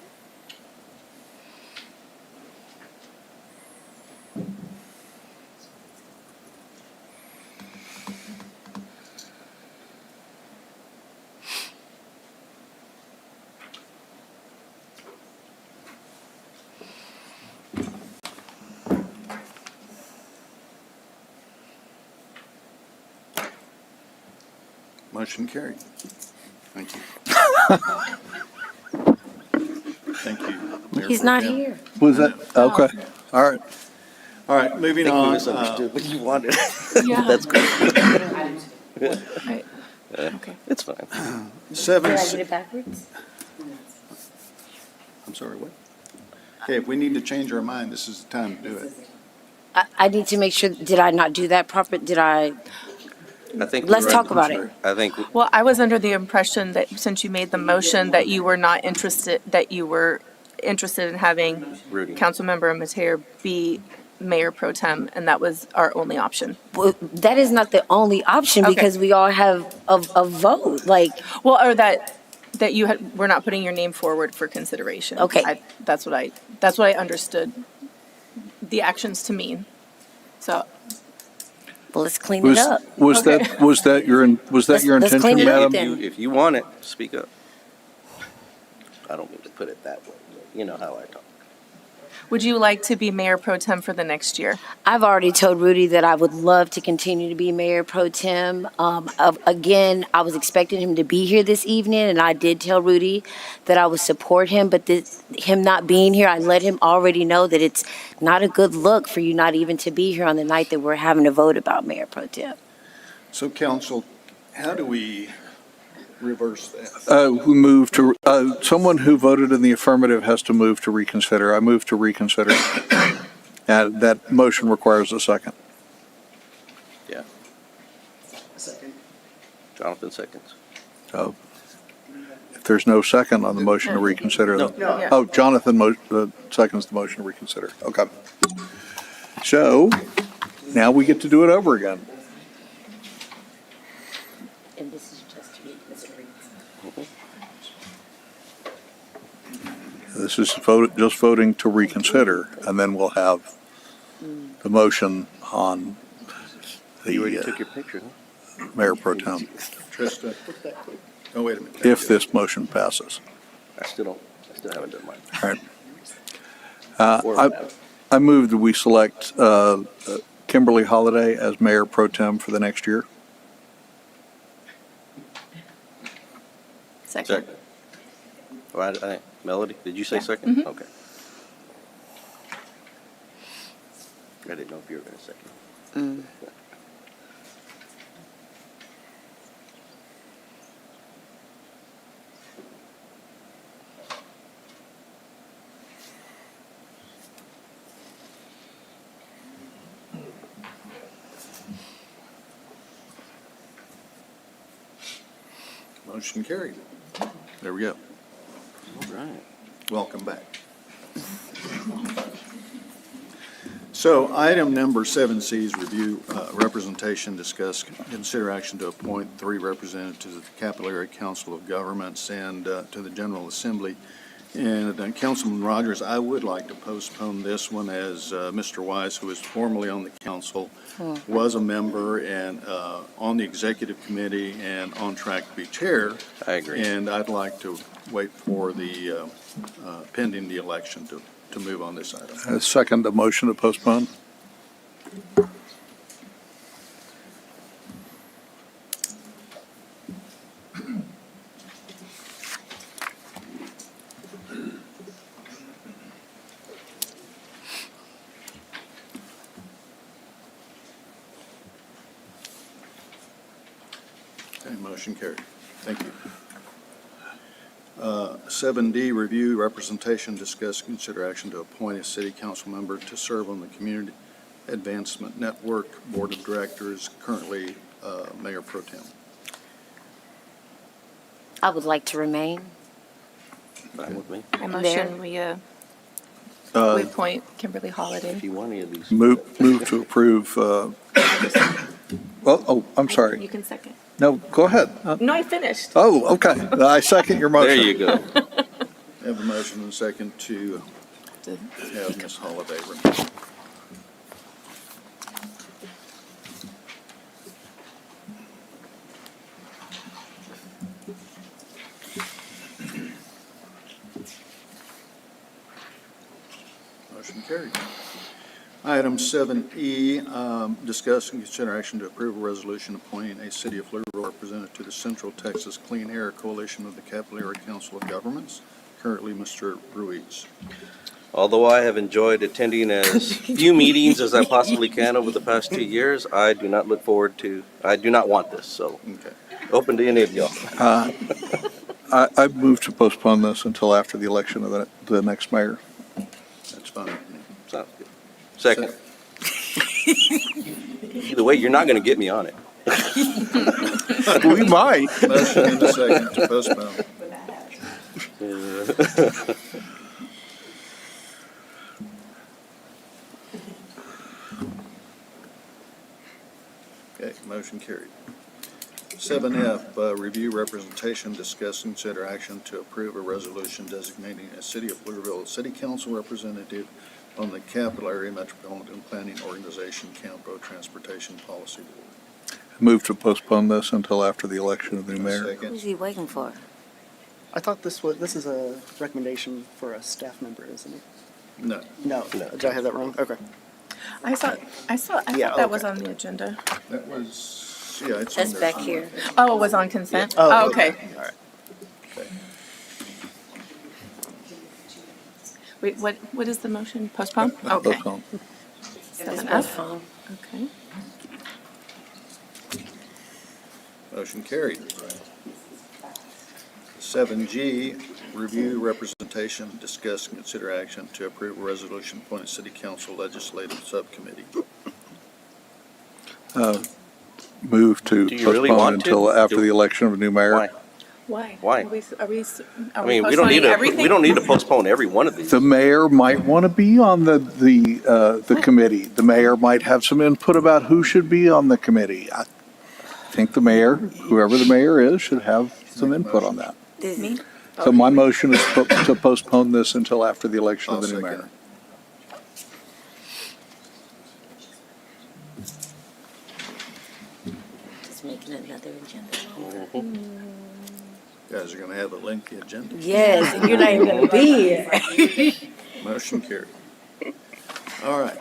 Motion carried. Thank you. Thank you. Mayor He's Pro not Tem. here. Was that, okay, all right. All right, I moving think we on. misunderstood what you wanted. Yeah. That's good. Right. Okay. It's fine. Seven, Did I get it backwards? I'm sorry, what? Okay, if we need to change our mind, this is the time to do it. I need to make sure, did I not do that proper? Did I? I think. Let's Right, talk I'm about sorry. it. I think. Well, I was under the impression that since you made the motion that you were not interested, that you were interested in having Rudy. Councilmember Mateer be Mayor Pro Tem, and that was our only option. Well, that is not the only option Okay. because we all have a vote. Like, Well, or that you had, were not putting your name forward for consideration. Okay. That's what I understood the actions to mean. So, well, let's clean Was, it up. was Okay. that, was that your, was that your Let's intention, clean it up madam? then. If you want it, speak up. I don't mean to put it that way, but you know how I talk. would you like to be Mayor Pro Tem for the next year? I've already told Rudy that I would love to continue to be Mayor Pro Tem. Again, I was expecting him to be here this evening, and I did tell Rudy that I would support him, but him not being here, I let him already know that it's not a good look for you not even to be here on the night that we're having a vote about Mayor Pro Tem. So council, how do we reverse that? We move to, someone who voted in the affirmative has to move to reconsider. I move to reconsider. And that motion requires a second. Yeah. Jonathan seconds. So if there's no second on the motion to reconsider, then. No. Oh, Jonathan seconds the motion to reconsider. Okay. So now we get to do it over again. And this is just to meet Mr. Reed. This is just voting to reconsider, and then we'll have the motion on You already the took your picture, huh? Mayor Pro Tem, Trista, oh, wait a minute. if this motion passes. I still haven't done mine. All right. Or I- whatever. I move that we select Kimberly Holliday as Mayor Pro Tem for the next year. Second. Second. All right, Melody, did you say second? Okay. I didn't know if you were going to second. Motion carried. There we go. All right. Welcome back. So item number 7C is review representation, discuss, consider action to appoint 3 representatives to the Capital Area Council of Governments and to the General Assembly. And Councilman Rogers, I would like to postpone this one as Mr. Wise, who is formerly on the council, was a member and on the executive committee and on track to be chair. I agree. And I'd like to wait for the pending the election to move on this item. Second, the motion to postpone. Okay, motion carried. Thank you. 7D, review representation, discuss, consider action to appoint a city council member to serve on the Community Advancement Network Board of Directors, currently Mayor Pro Tem. I would like to remain. Fine with me. I motion we appoint Kimberly Holliday. If you want any of these. Move to approve. I'm sorry. You can second. No, go ahead. No, I finished. Oh, okay. I second your motion. There you go. Have a motion and a second to have Ms. Holliday remain. Motion carried. Item 7E, discuss and consider action to approve a resolution appointing a City of Pflugerville representative to the Central Texas Clean Air Coalition of the Capital Area Council of Governments, currently Mr. Ruiz. Although I have enjoyed attending as few meetings as I possibly can over the past 2 years, I do not want this, so Okay. open to any of y'all. I move to postpone this until after the election of the next mayor. That's fine. Sounds good. Second. Either way, you're not going to get me on it. We might. Motion and a second to postpone. Okay, motion carried. 7F, review representation, discuss, consider action to approve a resolution designating a City of Pflugerville City Council representative on the Capital Area Metropolitan Planning Organization Campo Transportation Policy Board. Move to postpone this until after the election of the new mayor. Second. Who's he waiting for? I thought this is a recommendation for a staff member, isn't it? No. No. Did I have that wrong? Okay. I thought Yeah, that was okay. on the agenda. That was, yeah, it's That's on there back somewhere. here. Oh, it was on consent? Oh, Oh, okay. All right. Okay. Wait, what is the motion? Postpone? Okay. Postpone. 7F? Okay. Motion carried. 7G, review representation, discuss, and consider action to approve a resolution appointing City Council Legislative Subcommittee. Move to Do you really postpone want to? until after the election of a new mayor. Why? Why? Why? Are we I mean, we don't need postponing to, everything? we don't need to postpone every one of these. The mayor might want to be on the committee. The mayor might have some input about who should be on the committee. I think the mayor, whoever the mayor is, should have some input on that. Me? So my motion is to postpone this until after the election of I'll the new second mayor. Just making another agenda. You guys are going to have a lengthy agenda. Yes, and you're not even gonna be here. Motion carried. All right.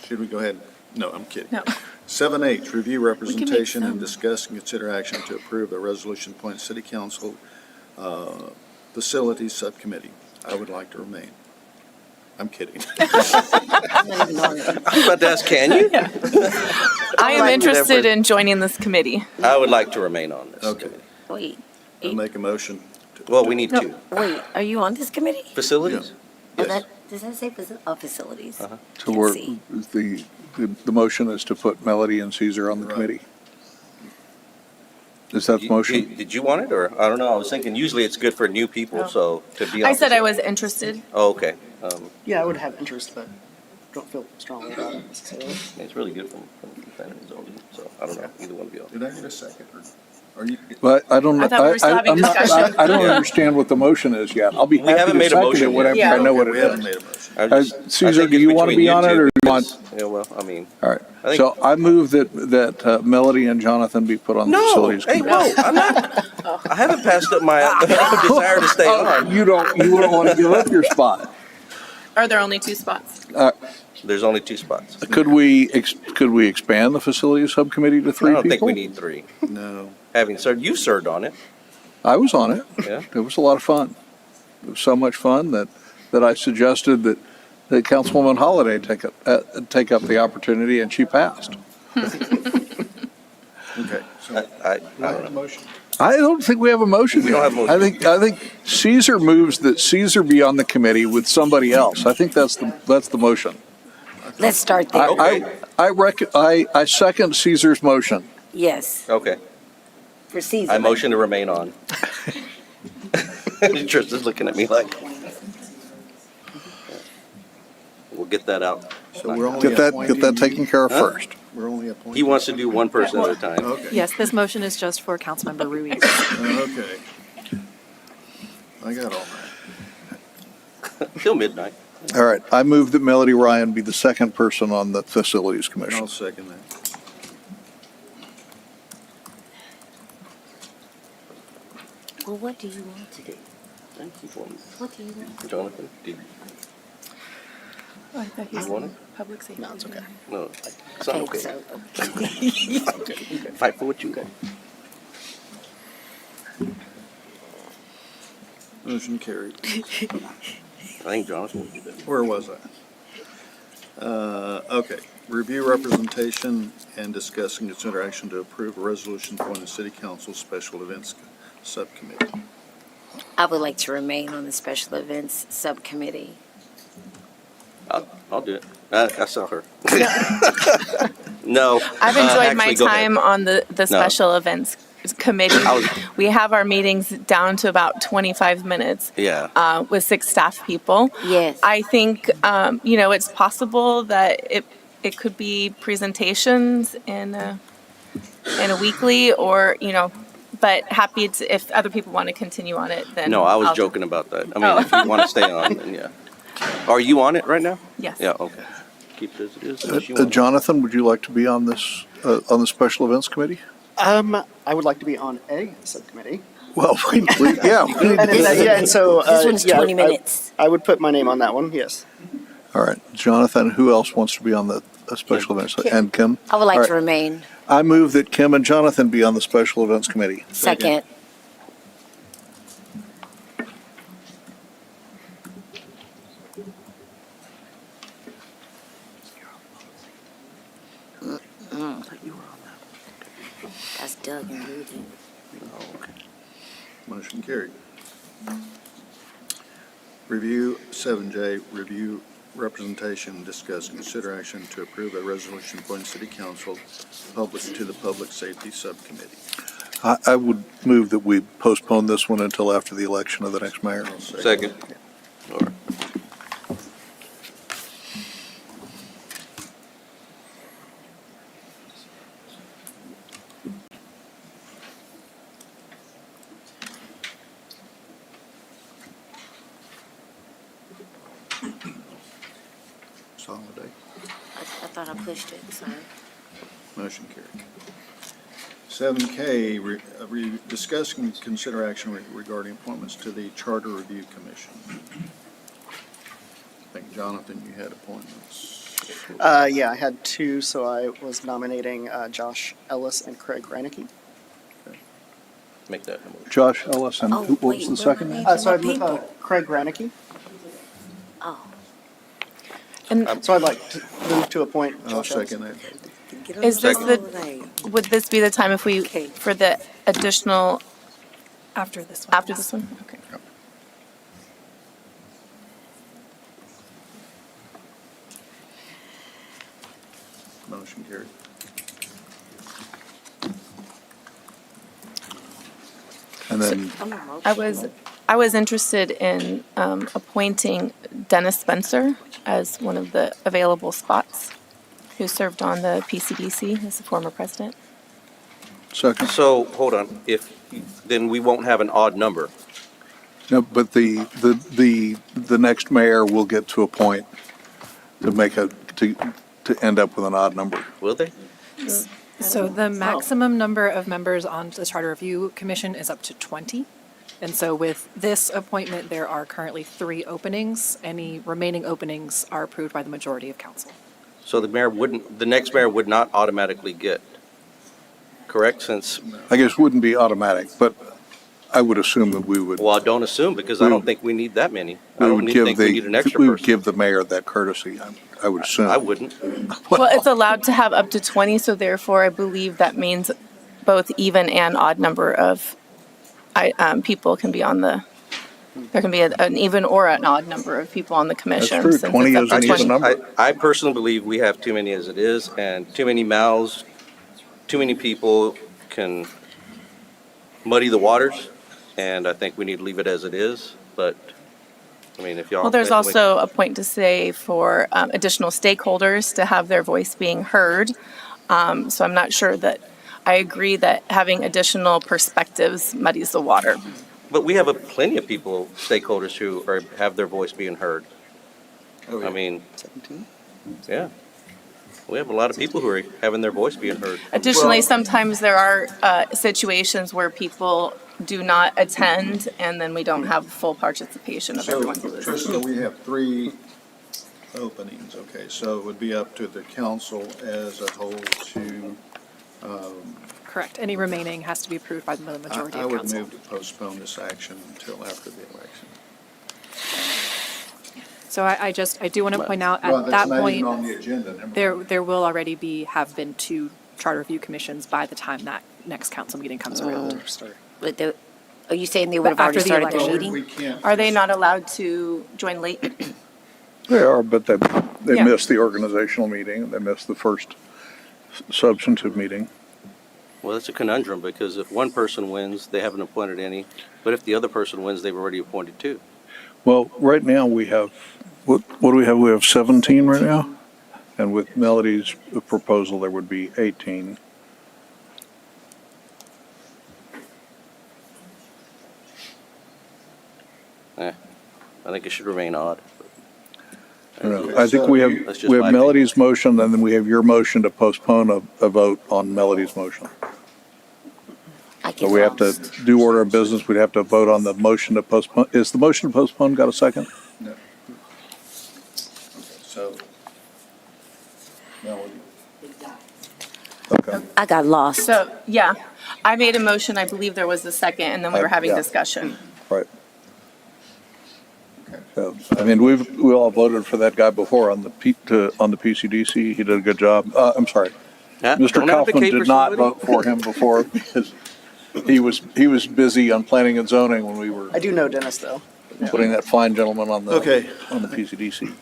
Should we go ahead? No, I'm kidding. No. 7H, review representation and some. discuss and consider action to approve a resolution appointing City Council Facilities Subcommittee. I would like to remain. I'm kidding. I was about to ask, can you? I am like interested whatever. in joining this committee. I would like to remain on this. Okay. Wait, I'll make a motion. Well, we need two. wait, are you on this committee? Facilities? Oh, Yes. does that say facilities? Uh-huh. So Can't we're, see. the motion is to put Melody and Caesar on the Right. committee. Is that the motion? Did you want it, or, I don't know, I was thinking usually it's good for new people, so to be on. I said I was interested. Oh, okay. Yeah, I would have interest, but don't feel strongly about it necessarily. It's really good from planning and zoning, so I don't know, either one of you. Did I get a second? Or you? But I don't, I thought we were still having I'm not- discussion. I don't Yeah. understand what the motion is yet. I'll be We happy haven't to made a second motion it yet. whenever Yeah. I know what We it haven't is. made a motion. Caesar, do you want to be on it, or do you want? Yeah, well, I mean. All right, I think- so I move that Melody and Jonathan be put on the No, facilities hey, committee. whoa, I'm not, I haven't passed up my desire to stay on. You don't want to give up your spot. Are there only 2 spots? There's only 2 spots. Could we expand the facilities subcommittee to 3 I people? don't think we need 3. No. Having served, you served on it. I was on it. Yeah. It was a lot of fun. It was so much fun that I suggested that Councilwoman Holliday take up the opportunity, and she passed. Okay. So I do I have don't a know. motion? I don't think we have a motion. We don't yet. have a motion. I think Caesar moves that Caesar be on the committee with somebody else. I think that's the motion. Let's start there. I second Caesar's motion. Yes, Okay, for Caesar. I motion to remain on. Tristan's looking at me like. We'll get that out. So we're only Get that appointing- taken care of Huh? first. We're only appointing. He wants to do one person at a time. Okay. Yes, this motion is just for Councilmember Ruiz. Okay. I got all that. Till midnight. All right, I move that Melody Ryan be the second person on the facilities commission. I'll second that. Well, what do you want to do? Thank you for me. What do you want? Jonathan, did Oh, I thought he You want said public safety. No, it's okay. No, it's not okay. So, Fight for what you got. Motion carried. I think Jonathan would do that. Where was I? Okay. Review representation and discuss and consider action to approve a resolution appointing city council special events subcommittee. I would like to remain on the special events subcommittee. I'll do it. I saw her. No. I've enjoyed my actually, go ahead. time on the special events committee. We have our meetings down to about 25 minutes. Yeah. With 6 staff people. Yes. I think, it's possible that it could be presentations in a weekly or, but happy to, if other people want to continue on it, then. No, I was I'll- joking about that. I mean, if you want to stay on, then yeah. Are you on it right now? Yes. Yeah, okay. Keep it as it is. unless you want. Jonathan, would you like to be on this, on the special events committee? I would like to be on a subcommittee. Well, yeah. And so. This one's 20 minutes. I would put my name on that one, yes. All right, Jonathan, who else wants to be on the special events? And Kim? I would like All to right. remain. I move that Kim and Jonathan be on the special events committee. Second. That's Doug and Rudy. Oh, okay. Motion carried. Review 7J, review representation, discuss, consider action to approve a resolution appointing city council to the public safety subcommittee. I would move that we postpone this one until after the election of the next mayor. Second. All right. Consolidate. I thought I pushed it, sorry. Motion carried. 7K, discuss and consider action regarding appointments to the Charter Review Commission. I think, Jonathan, you had appointments. Yeah, I had 2, so I was nominating Josh Ellis and Craig Reinecke. Make that number. Josh Ellis, and Oh, what was wait, the where second are name? they? So People. Craig Reinecke. Oh. And So I'd like to move to appoint I'll Josh Ellis. second that. is this Second. would this be the time if we, Okay. for the additional, After this one. after this one? Okay. Motion carried. And then, I was interested in appointing Dennis Spencer as one of the available spots, who served on the PCDC as the former president. second. So, hold on. Then we won't have an odd number. No, but the next mayor will get to a point to make to end up with an odd number. Will they? So the maximum number of members on the Charter Review Commission is up to 20. And so with this appointment, there are currently 3 openings. Any remaining openings are approved by the majority of council. So the next mayor would not automatically get, correct, since, I guess it wouldn't be automatic, but I would assume that we would. well, I don't assume, because I don't think we need that many. I We don't would give think we need an extra we would person. give the mayor that courtesy, I would assume. I wouldn't. Well, it's allowed to have up to 20, so therefore I believe that means both even and odd number of people can be on the, there can be an even or an odd number of people on the commission. true. since 20 it's up is to an even 20. number. I personally believe we have too many as it is, and too many mouths, too many people can muddy the waters, and I think we need to leave it as it is, but, I mean, if y'all. Well, there's also a point to say for additional stakeholders to have their voice being heard. So I'm not sure that I agree that having additional perspectives muddies the water. But we have plenty of people, stakeholders, who have their voice being heard. I mean, 17? yeah. We have a lot of people who are having their voice being heard. Additionally, sometimes there are situations where people do not attend, and then we don't have full participation of everyone who is. So we have three openings, okay, so it would be up to the council as a whole to, Correct. Any remaining has to be approved by the majority I of would council. move to postpone this action until after the election. So I do want to point out Well, at that's that not point, even on the agenda, never there mind. will already have been 2 charter review commissions by the time that next council meeting comes around. But are you saying they would have But already after the started the election. meeting? Are they not allowed to join late? They are, but they Yeah. missed the organizational meeting. They missed the first substantive meeting. Well, it's a conundrum because if one person wins, they haven't appointed any. But if the other person wins, they've already appointed 2. Well, right now we have, what do we have? We have 17 right now? And with Melody's proposal, there would be 18. I think it should remain odd. I think we That's just have my Melody's motion, and then we have your motion to postpone a vote on Melody's motion. So we have to do order of business. We'd have to vote on the motion to postpone. Is the motion to postpone got a second? No. Okay, so, Melody. Okay. I got lost. So, yeah, I made a motion, I believe there was a second, and then we were having Yeah. discussion. Right. So, I mean, we all voted for that guy before on the PCDC. He did a good job. I'm sorry. Mr. Don't Kaufman advocate did for not somebody. vote for him before because he was busy on planning and zoning when we were I do know Dennis, though. putting that fine gentleman on the Okay. on the PCDC.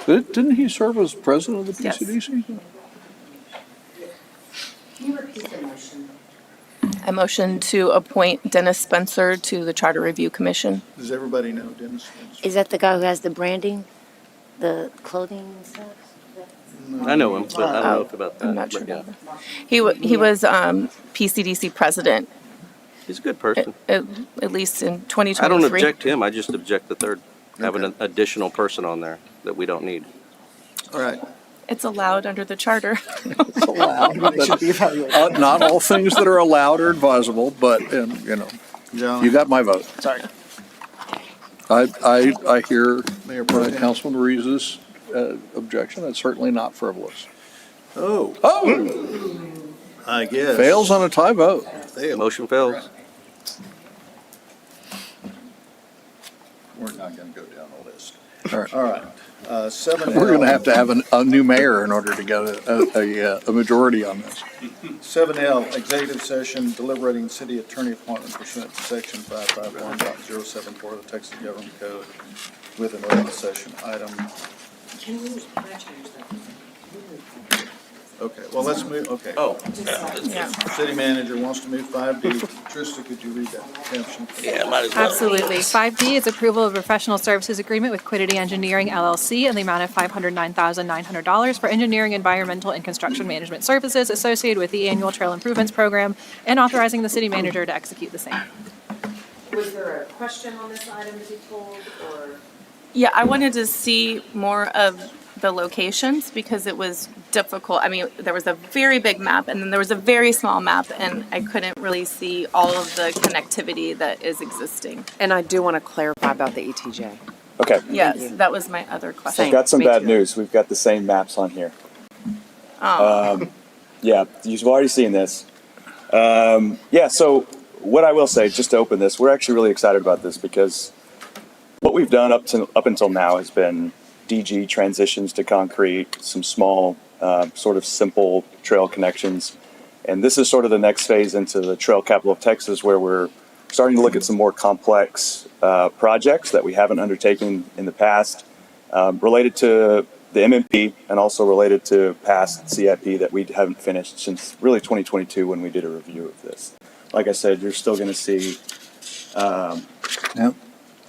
Didn't he serve as president of the PCDC? Can you repeat the motion? A motion to appoint Dennis Spencer to the Charter Review Commission. Does everybody know Dennis? Is that the guy who has the branding, the clothing and stuff? I know him, but I don't know if about that. I'm not sure but yeah. about that. He was PCDC president, He's a good person. at least in 2023. I don't object to him. I just object the third, having an additional person on there that we don't need. All right. It's allowed under the charter. It's allowed. It should be evaluated. Not all things that are allowed are advisable, but John. you got my vote. Sorry. I hear Mayor Pro Tem. Councilman Reese's objection. It's certainly not frivolous. Oh, I guess. Fails on a tie vote. Fail. Motion fails. We're not going to go down the list. All right. All right. 7L. We're going to have a new mayor in order to get a majority on this. 7L, executive session deliberating city attorney appointment pursuant to section 551.074 of the Texas Government Code with an open session item. Can we change that? Okay, well, let's move, okay. Oh. Yeah. City manager wants to move 5D. Trista, could you read that caption? Yeah, might as well. Absolutely. 5D is approval of a professional services agreement with Quiddity Engineering LLC in the amount of $509,900 for engineering, environmental, and construction management services associated with the annual trail improvements program and authorizing the city manager to execute the same. Was there a question on this item to be told, or? Yeah, I wanted to see more of the locations because it was difficult. I mean, there was a very big map and then there was a very small map, and I couldn't really see all of the connectivity that is existing. And I do want to clarify about the ETJ. Okay. Yes, that was my other question. I've got some Me bad too. news. We've got the same maps on here. Oh. Yeah, you've already seen this. Yeah, so what I will say, just to open this, we're actually really excited about this because what we've done up until now has been DG transitions to concrete, some small, sort of simple trail connections. And this is sort of the next phase into the trail capital of Texas, where we're starting to look at some more complex projects that we haven't undertaken in the past, related to the MMP and also related to past CIP that we haven't finished since really 2022 when we did a review of this. Like I said, you're still going to see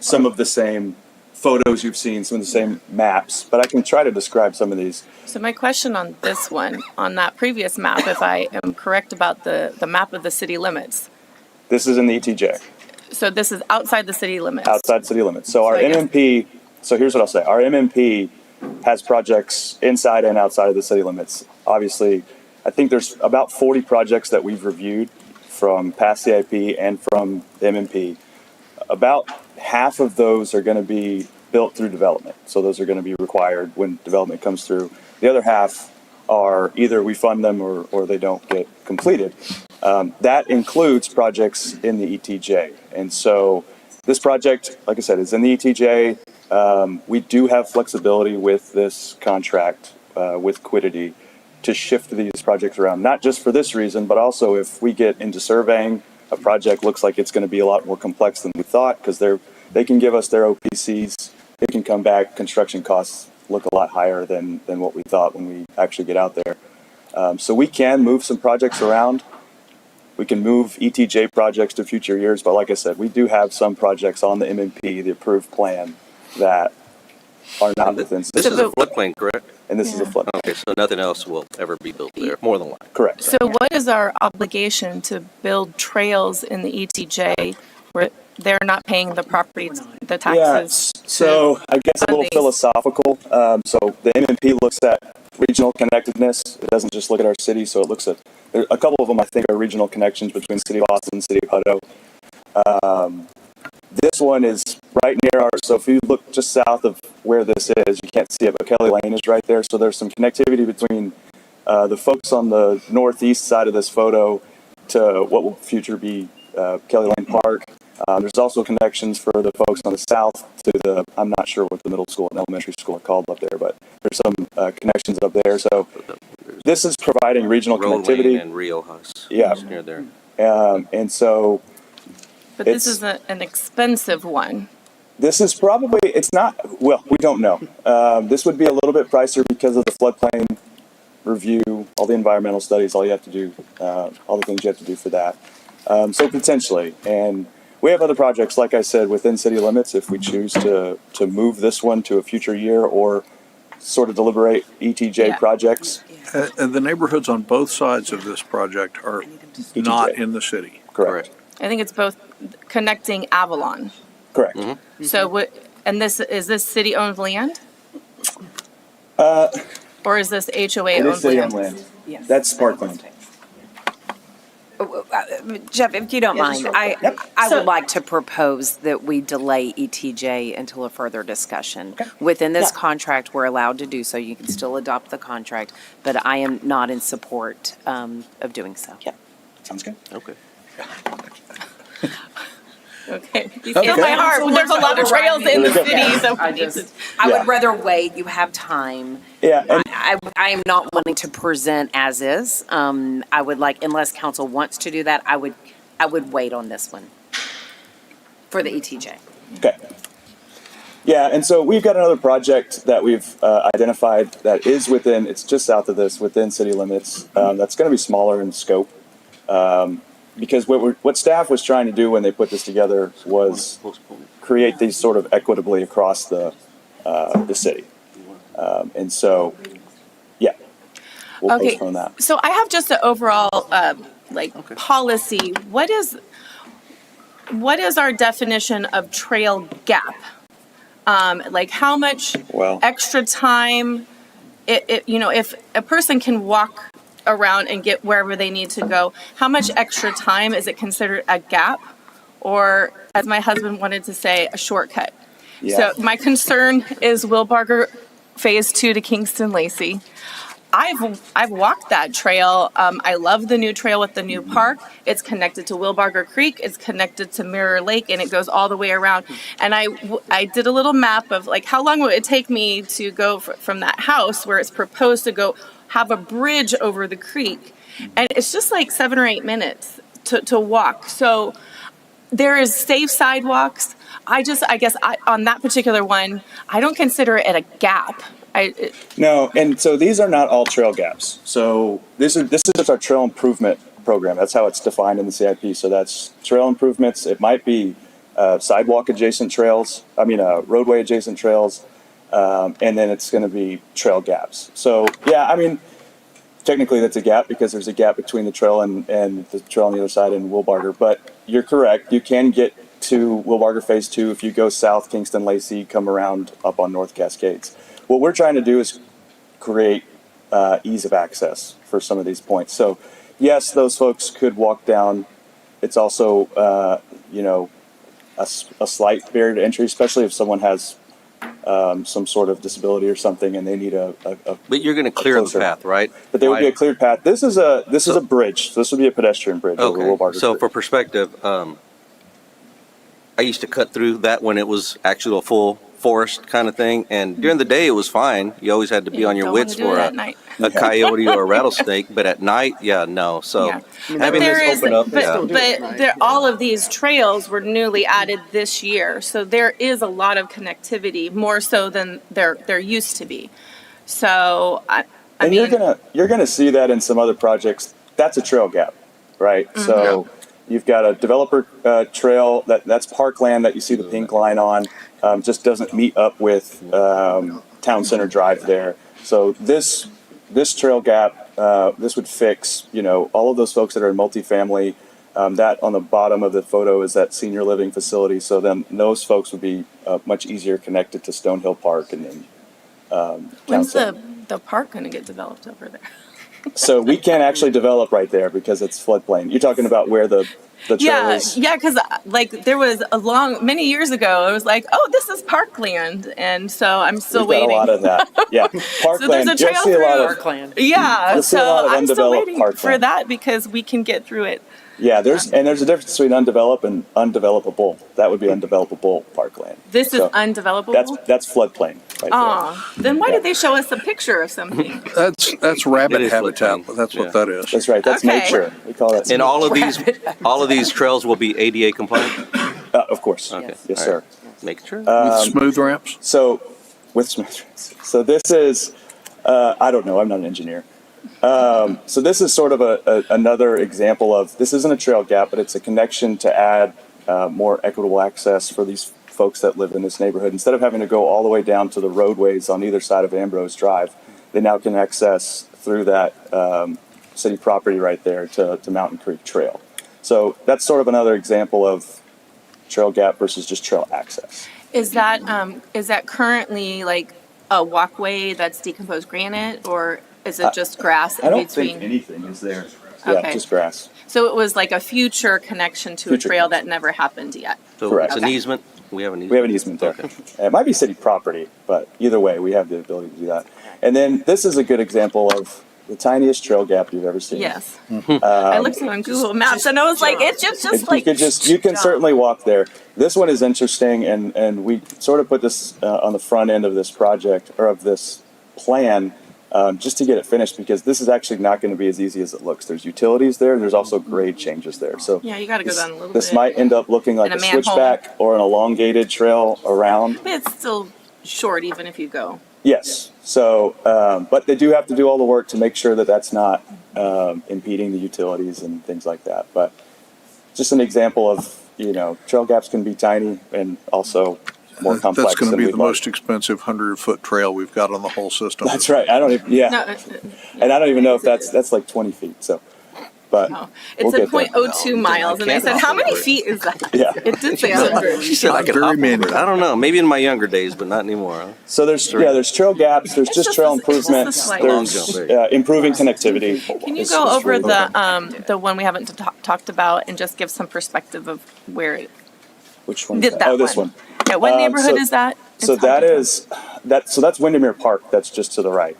some of the same photos you've seen, some of the same maps, but I can try to describe some of these. So my question on this one, on that previous map, if I am correct about the map of the city limits. This is in the ETJ, So this is outside the city limits. outside city limits. So our I guess- MMP, so here's what I'll say. Our MMP has projects inside and outside of the city limits. Obviously, I think there's about 40 projects that we've reviewed from past CIP and from the MMP. About half of those are going to be built through development. So those are going to be required when development comes through. The other half are either we fund them or they don't get completed. That includes projects in the ETJ. And so this project, like I said, is in the ETJ. We do have flexibility with this contract with Quiddity to shift these projects around, not just for this reason, but also if we get into surveying, a project looks like it's going to be a lot more complex than we thought, because they can give us their OPCs. It can come back, construction costs look a lot higher than what we thought when we actually get out there. So we can move some projects around. We can move ETJ projects to future years, but like I said, we do have some projects on the MMP, the approved plan, that are not within. This is a floodplain, correct? And this is a floodplain. Okay, so nothing else will ever be built there, more than likely. Correct. So what is our obligation to build trails in the ETJ where they're not paying the property, the taxes? Yeah, so I guess a little philosophical. So the MMP looks at regional connectedness. It doesn't just look at our city, so it looks at, a couple of them I think are regional connections between City of Austin and City of Hutto. This one is right near our, so if you look just south of where this is, you can't see it, but Kelly Lane is right there. So there's some connectivity between the folks on the northeast side of this photo to what will future be Kelly Lane Park. There's also connections for the folks on the south to the, I'm not sure what the middle school and elementary school are called up there, but there's some connections up there. So this is providing regional connectivity. And Rio House. Yeah. Near there. And so. But this is an expensive one. This is probably, it's not, well, we don't know. This would be a little bit pricier because of the floodplain review, all the environmental studies, all you have to do, all the things you have to do for that. So potentially, and we have other projects, like I said, within city limits, if we choose to move this one to a future year or sort of deliberate ETJ projects. And the neighborhoods on both sides of this project are not in the city. Correct. I think it's both connecting Avalon. Correct. Mm-hmm. So and is this city-owned land? Or is this HOA-owned land? City-owned land. Yes. That's parkland. Jeff, if you don't mind, I would like to propose that we delay ETJ until a further discussion. Within this contract, we're allowed to do so. You can still adopt the contract, but I am not in support of doing so. Sounds good. Okay. Okay. You feel my heart. There's a lot of trails in the city, so I would rather wait. You have time. Yeah. I am not wanting to present as is. I would like, unless council wants to do that, I would wait on this one for the ETJ. Okay. Yeah, and so we've got another project that we've identified that is within, it's just south of this, within city limits. That's going to be smaller in scope. Because what staff was trying to do when they put this together was create these sort of equitably across the city. And so, yeah, we'll postpone that. So I have just an overall policy. What is our definition of trail gap? Like how much extra time? If a person can walk around and get wherever they need to go, how much extra time is it considered a gap, or as my husband wanted to say, a shortcut? Yeah. So my concern is Wilbarger Phase 2 to Kingston Lacey. I've walked that trail. I love the new trail with the new park. It's connected to Wilbarger Creek. It's connected to Mirror Lake, and it goes all the way around. And I did a little map of like how long would it take me to go from that house where it's proposed to go have a bridge over the creek, and it's just like 7 or 8 minutes to walk. So there is safe sidewalks. I guess on that particular one, I don't consider it a gap. No, and so these are not all trail gaps. So this is our trail improvement program. That's how it's defined in the CIP. So that's trail improvements. It might be sidewalk adjacent trails. Roadway adjacent trails. And then it's going to be trail gaps. So yeah, technically that's a gap because there's a gap between the trail and the trail on the other side in Wilbarger. But you're correct. You can get to Wilbarger Phase 2 if you go south Kingston Lacey, come around up on North Cascades. What we're trying to do is create ease of access for some of these points. So yes, those folks could walk down. It's also, a slight barrier to entry, especially if someone has some sort of disability or something and they need a But you're going to clear the closer path, right? But there would be a cleared path. This is a bridge. So this would be a pedestrian bridge over Okay. Wilbarger So Creek. for perspective, I used to cut through that when it was actually a full forest kind of thing, and during the day it was fine. You always had to be on your Don't wanna wits do for it at night. a coyote or a rattlesnake, but at night, no. So Yeah. having this open up, but there, all of these trails were newly added this year, so there is a lot of connectivity, more so than there used to be. So I And mean, you're gonna see that in some other projects. That's a trail gap, right? Mm-hmm. So you've got a developer trail that's parkland that you see the pink line on. Just doesn't meet up with Town Center Drive there. So this trail gap, this would fix all of those folks that are in multifamily. That on the bottom of the photo is that senior living facility. So then those folks would be much easier connected to Stonehill Park and then. when's the park going to get developed over there? So we can't actually develop right there because it's floodplain. You're talking about where the trail is. Yeah, because like there was many years ago, it was like, oh, this is parkland, and so I'm still We've got waiting. a lot of that. Yeah, parkland. So there's a trail you'll see a lot of parkland. Yeah, You'll see a so lot of I'm still undeveloped waiting parkland. for that because we can get through it. Yeah, there's a difference between undeveloped and undevelopable. That would be undevelopable parkland. This is So undevelopable. That's floodplain right Oh, then why did they show us a picture of something? That's rabbit It is habitat. floodplain. That's Yeah. what that is. there. That's right. That's Okay. nature. We call that. and all of these trails will be ADA compliant. Of course. Okay. Yes, All sir. right. Make sure. With smooth ramps. So, with smooth ramps. So this is, I don't know. I'm not an engineer. So this is sort of another example of, this isn't a trail gap, but it's a connection to add more equitable access for these folks that live in this neighborhood. Instead of having to go all the way down to the roadways on either side of Ambrose Drive, they now can access through that city property right there to Mountain Creek Trail. So that's sort of another example of trail gap versus just trail access. Is that currently like a walkway that's decomposed granite, or is it just grass in I don't between? think anything is there. Okay. Yeah, just grass. So it was like a future connection to Future a trail that never happened yet. So Correct. it's an Okay. easement. We have an easement. We have an easement there. Okay. It might be city property, but either way, we have the ability to do that. And then this is a good example of the tiniest trail gap you've ever seen. Yes. I looked on Google Maps and I was like, it's just You can certainly walk there. This one is interesting, and we sort of put this on the front end of this project or of this plan just to get it finished, because this is actually not going to be as easy as it looks. There's utilities there, and there's also grade changes there. So Yeah, you got to go down a little this bit. might end up looking like And a a manhole. switchback or an elongated trail around. But it's still short even if you go. Yes. So, but they do have to do all the work to make sure that that's not impeding the utilities and things like that. But just an example of, trail gaps can be tiny and also more complex. That's going to than be we'd the like. most expensive 100-foot trail we've got on the whole system. That's right. I don't even, yeah. No, And I don't even know if that's like 20 feet. So, but no. we'll It's a get there. 0.02 miles. And I said, how many feet is that? Yeah. It did say 100. She said I could hop over it. I don't know. Maybe in my younger days, but not anymore. Huh? So there's trail gaps. There's just trail improvements. slight- There's Long jump, improving connectivity. Can you It's go over really the one we haven't talked about and just give some perspective of where it Which one? did that Oh, this one. Yeah, what neighborhood so- is that? So It's that hard to is so that's Windermere Park. That's just to the right.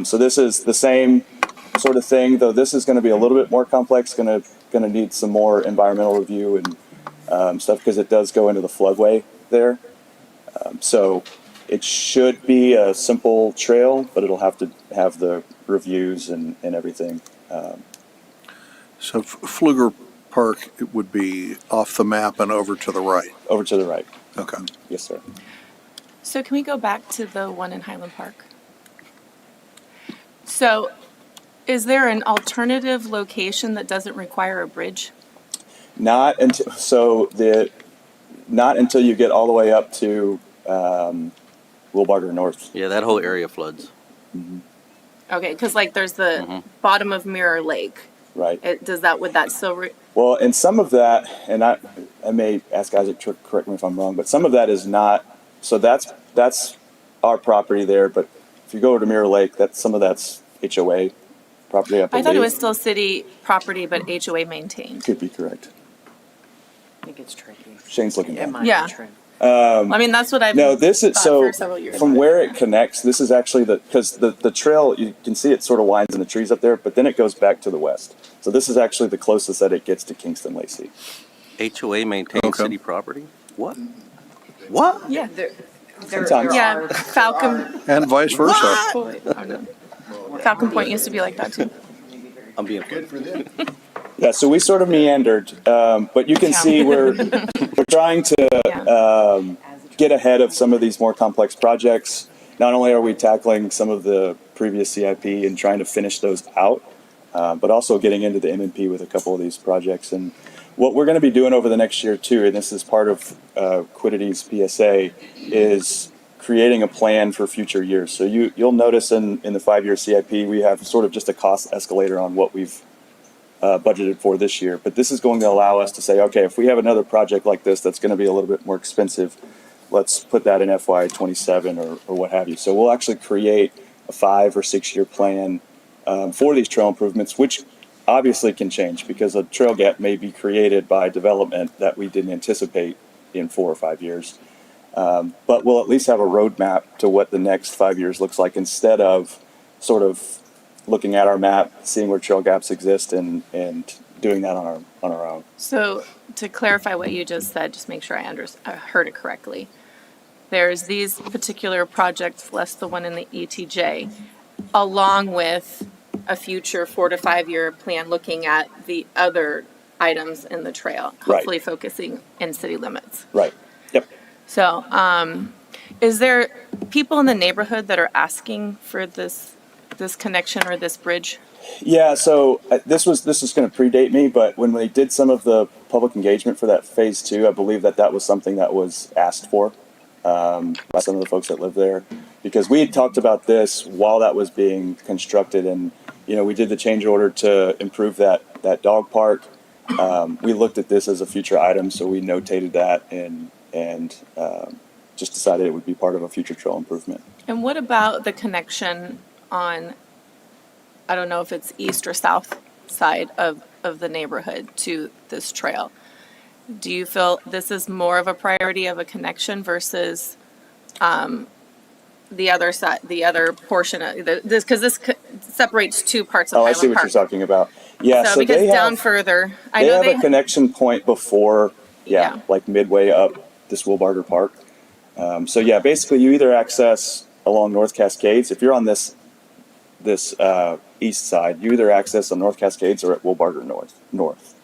So this is the same sort of thing, though this is going to be a little bit more complex. Going to need some more environmental review and stuff, because it does go into the floodway there. So it should be a simple trail, but it'll have to have the reviews and everything. So Pfluger Park, it would be off the map and over to the right. Over to the right. Okay. Yes, sir. So can we go back to the one in Highland Park? So is there an alternative location that doesn't require a bridge? Not until you get all the way up to Wilbarger North. Yeah, that whole area floods. Okay, because like there's the bottom of Mirror Lake. Right. Would that still, Well, and some of that, and I may ask Isaac to correct me if I'm wrong, but some of that is not. So that's our property there. But if you go over to Mirror Lake, some of that's HOA property. I thought it was still city property, but HOA maintained. Could be correct. think it's tricky. Shane's looking It down. might Yeah. be true. I mean, that's what I've No, this is thought so for several years. from where it connects. This is actually because the trail, you can see it sort of winds in the trees up there, but then it goes back to the west. So this is actually the closest that it gets to Kingston Lacey. HOA maintains Okay. city property? What? What? Yeah. Sometimes. Yeah, Falcon. And vice versa. Point. Oh, no. Falcon Point used to be like that too. I'm being Good for them. Yeah, so we sort of meandered, but you can see we're trying to get ahead of some of these more complex projects. Not only are we tackling some of the previous CIP and trying to finish those out, but also getting into the MNP with a couple of these projects. And what we're going to be doing over the next year too, and this is part of Quidity's PSA, is creating a plan for future years. So you'll notice in the 5-year CIP, we have sort of just a cost escalator on what we've budgeted for this year. But this is going to allow us to say, okay, if we have another project like this that's going to be a little bit more expensive, let's put that in FY27 or what have you. So we'll actually create a 5 or 6 year plan for these trail improvements, which obviously can change because a trail gap may be created by development that we didn't anticipate in 4 or 5 years. But we'll at least have a roadmap to what the next 5 years looks like instead of sort of looking at our map, seeing where trail gaps exist and doing that on our own. So to clarify what you just said, just make sure I heard it correctly. There's these particular projects, less the one in the ETJ, along with a future 4 to 5 year plan looking at the other items in the trail, hopefully focusing in city limits. Right. Yep. So, is there people in the neighborhood that are asking for this connection or this bridge? Yeah, so this is going to predate me, but when we did some of the public engagement for that phase 2, I believe that was something that was asked for by some of the folks that live there, because we had talked about this while that was being constructed, and we did the change order to improve that dog park. We looked at this as a future item, so we notated that and just decided it would be part of a future trail improvement. And what about the connection on, I don't know if it's east or south side of the neighborhood to this trail? Do you feel this is more of a priority of a connection versus the other side, the other portion of this? Because this separates two parts of Oh, I Highland see what Park. you're talking about. Yeah, So because they down have, further, I they know have a connection point before, like midway up this Wilbarger Park. So yeah, basically you either access along North Cascades. If you're on this east side, you either access on North Cascades or at Wilbarger North.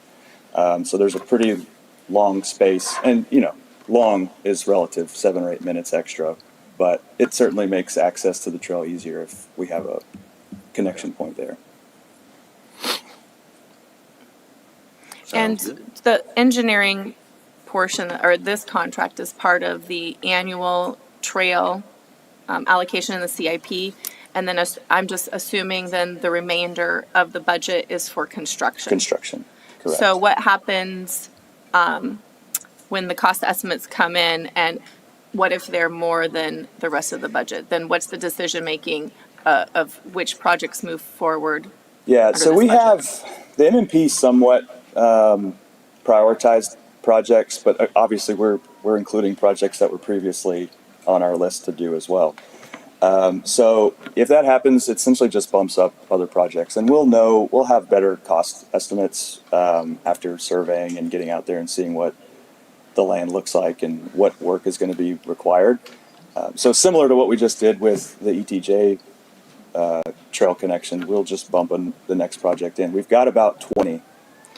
So there's a pretty long space, and long is relative, 7 or 8 minutes extra, but it certainly makes access to the trail easier if we have a connection point there. And the engineering portion, or this contract, is part of the annual trail allocation in the CIP. And then I'm just assuming then the remainder of the budget is for construction. Construction, correct. So what happens when the cost estimates come in, and what if they're more than the rest of the budget? Then what's the decision making of which projects move forward? Yeah, so we have the MMP somewhat prioritized projects, but obviously we're including projects that were previously on our list to do as well. So if that happens, it essentially just bumps up other projects, and we'll have better cost estimates after surveying and getting out there and seeing what the land looks like and what work is going to be required. So similar to what we just did with the ETJ trail connection, we'll just bump the next project in. We've got about 20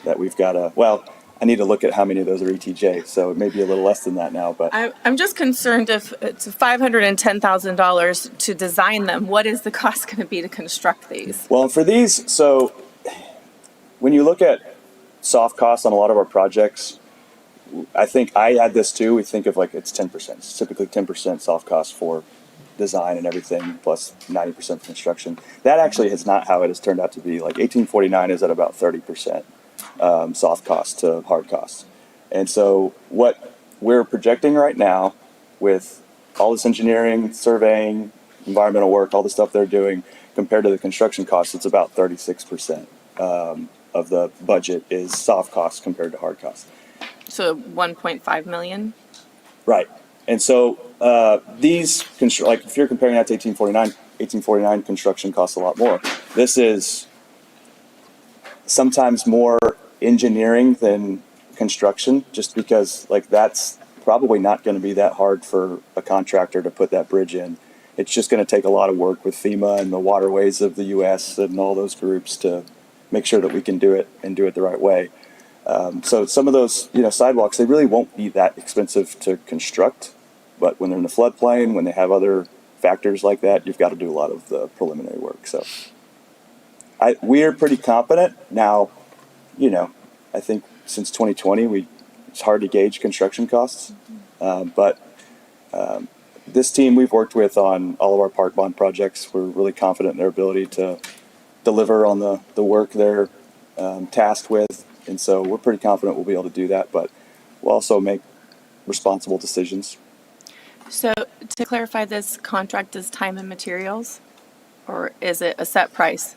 that we've got to, I need to look at how many of those are ETJ, so it may be a little less than that now. But I'm just concerned if it's $510,000 to design them, what is the cost going to be to construct these? Well, for these, so when you look at soft costs on a lot of our projects, I think I add this too. We think of it's 10%. It's typically 10% soft cost for design and everything, plus 90% for construction. That actually is not how it has turned out to be. 1849 is at about 30%. Soft cost to hard costs. And so what we're projecting right now with all this engineering, surveying, environmental work, all the stuff they're doing, compared to the construction costs, it's about 36% of the budget is soft costs compared to hard costs. So 1.5 million? Right. And so like if you're comparing that to 1849 construction costs a lot more. This is sometimes more engineering than construction, just because like that's probably not going to be that hard for a contractor to put that bridge in. It's just going to take a lot of work with FEMA and the waterways of the U.S. and all those groups to make sure that we can do it and do it the right way. So some of those, sidewalks, they really won't be that expensive to construct, but when they're in the floodplain, when they have other factors like that, you've got to do a lot of the preliminary work. So we're pretty confident now. I think since 2020, it's hard to gauge construction costs, but this team we've worked with on all of our park bond projects, we're really confident in their ability to deliver on the work they're tasked with. And so we're pretty confident we'll be able to do that, but we'll also make responsible decisions. So to clarify, this contract is time and materials, or is it a set price?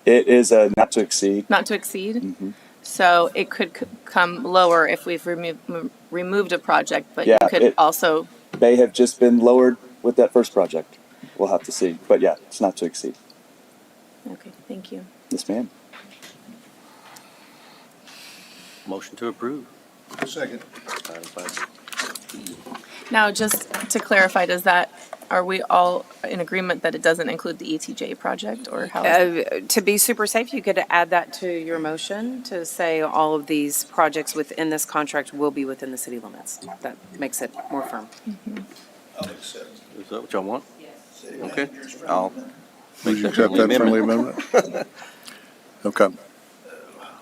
It is a not to exceed. Not to exceed? Mm-hmm. So it could come lower if we've removed a project, but Yeah, you could also... may have just been lowered with that first project. We'll have to see. But yeah, it's not to exceed. Okay, thank you. Yes, ma'am. Motion to approve. Second. Now, just to clarify, are we all in agreement that it doesn't include the ETJ project, or how? To be super safe, you could add that to your motion to say all of these projects within this contract will be within the city limits. That makes it more firm. I'll accept. Is that what y'all want? Okay. I'll Would make you that accept that friendly amendment? Okay.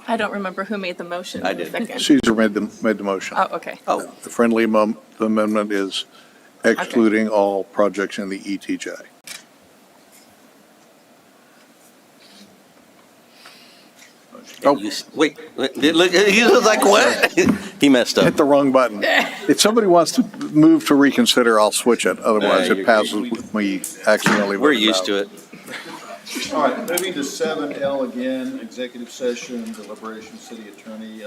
I don't remember who made the motion. I in the did. second. Caesar made the motion. Oh, okay. The friendly amendment is excluding all projects in the ETJ. Wait, look, he was like, what? He messed up. Hit the wrong button. If somebody wants to move to reconsider, I'll switch it. Otherwise, it passes with me accidentally. We're used to it. All right, moving to 7L again, executive session, deliberation, city attorney.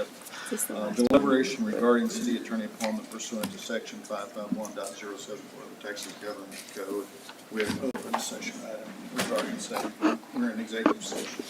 Deliberation regarding city attorney appointment pursuant to section 551.074 of the Texas Government Code. We have an open session item regarding session. We're in executive session.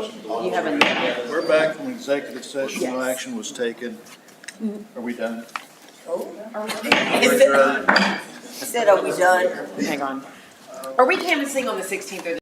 You haven't. We're back from executive session, no Yes. action was taken. Are we done? I said, are we done? Hang on. Are we canvassing on the 16th or the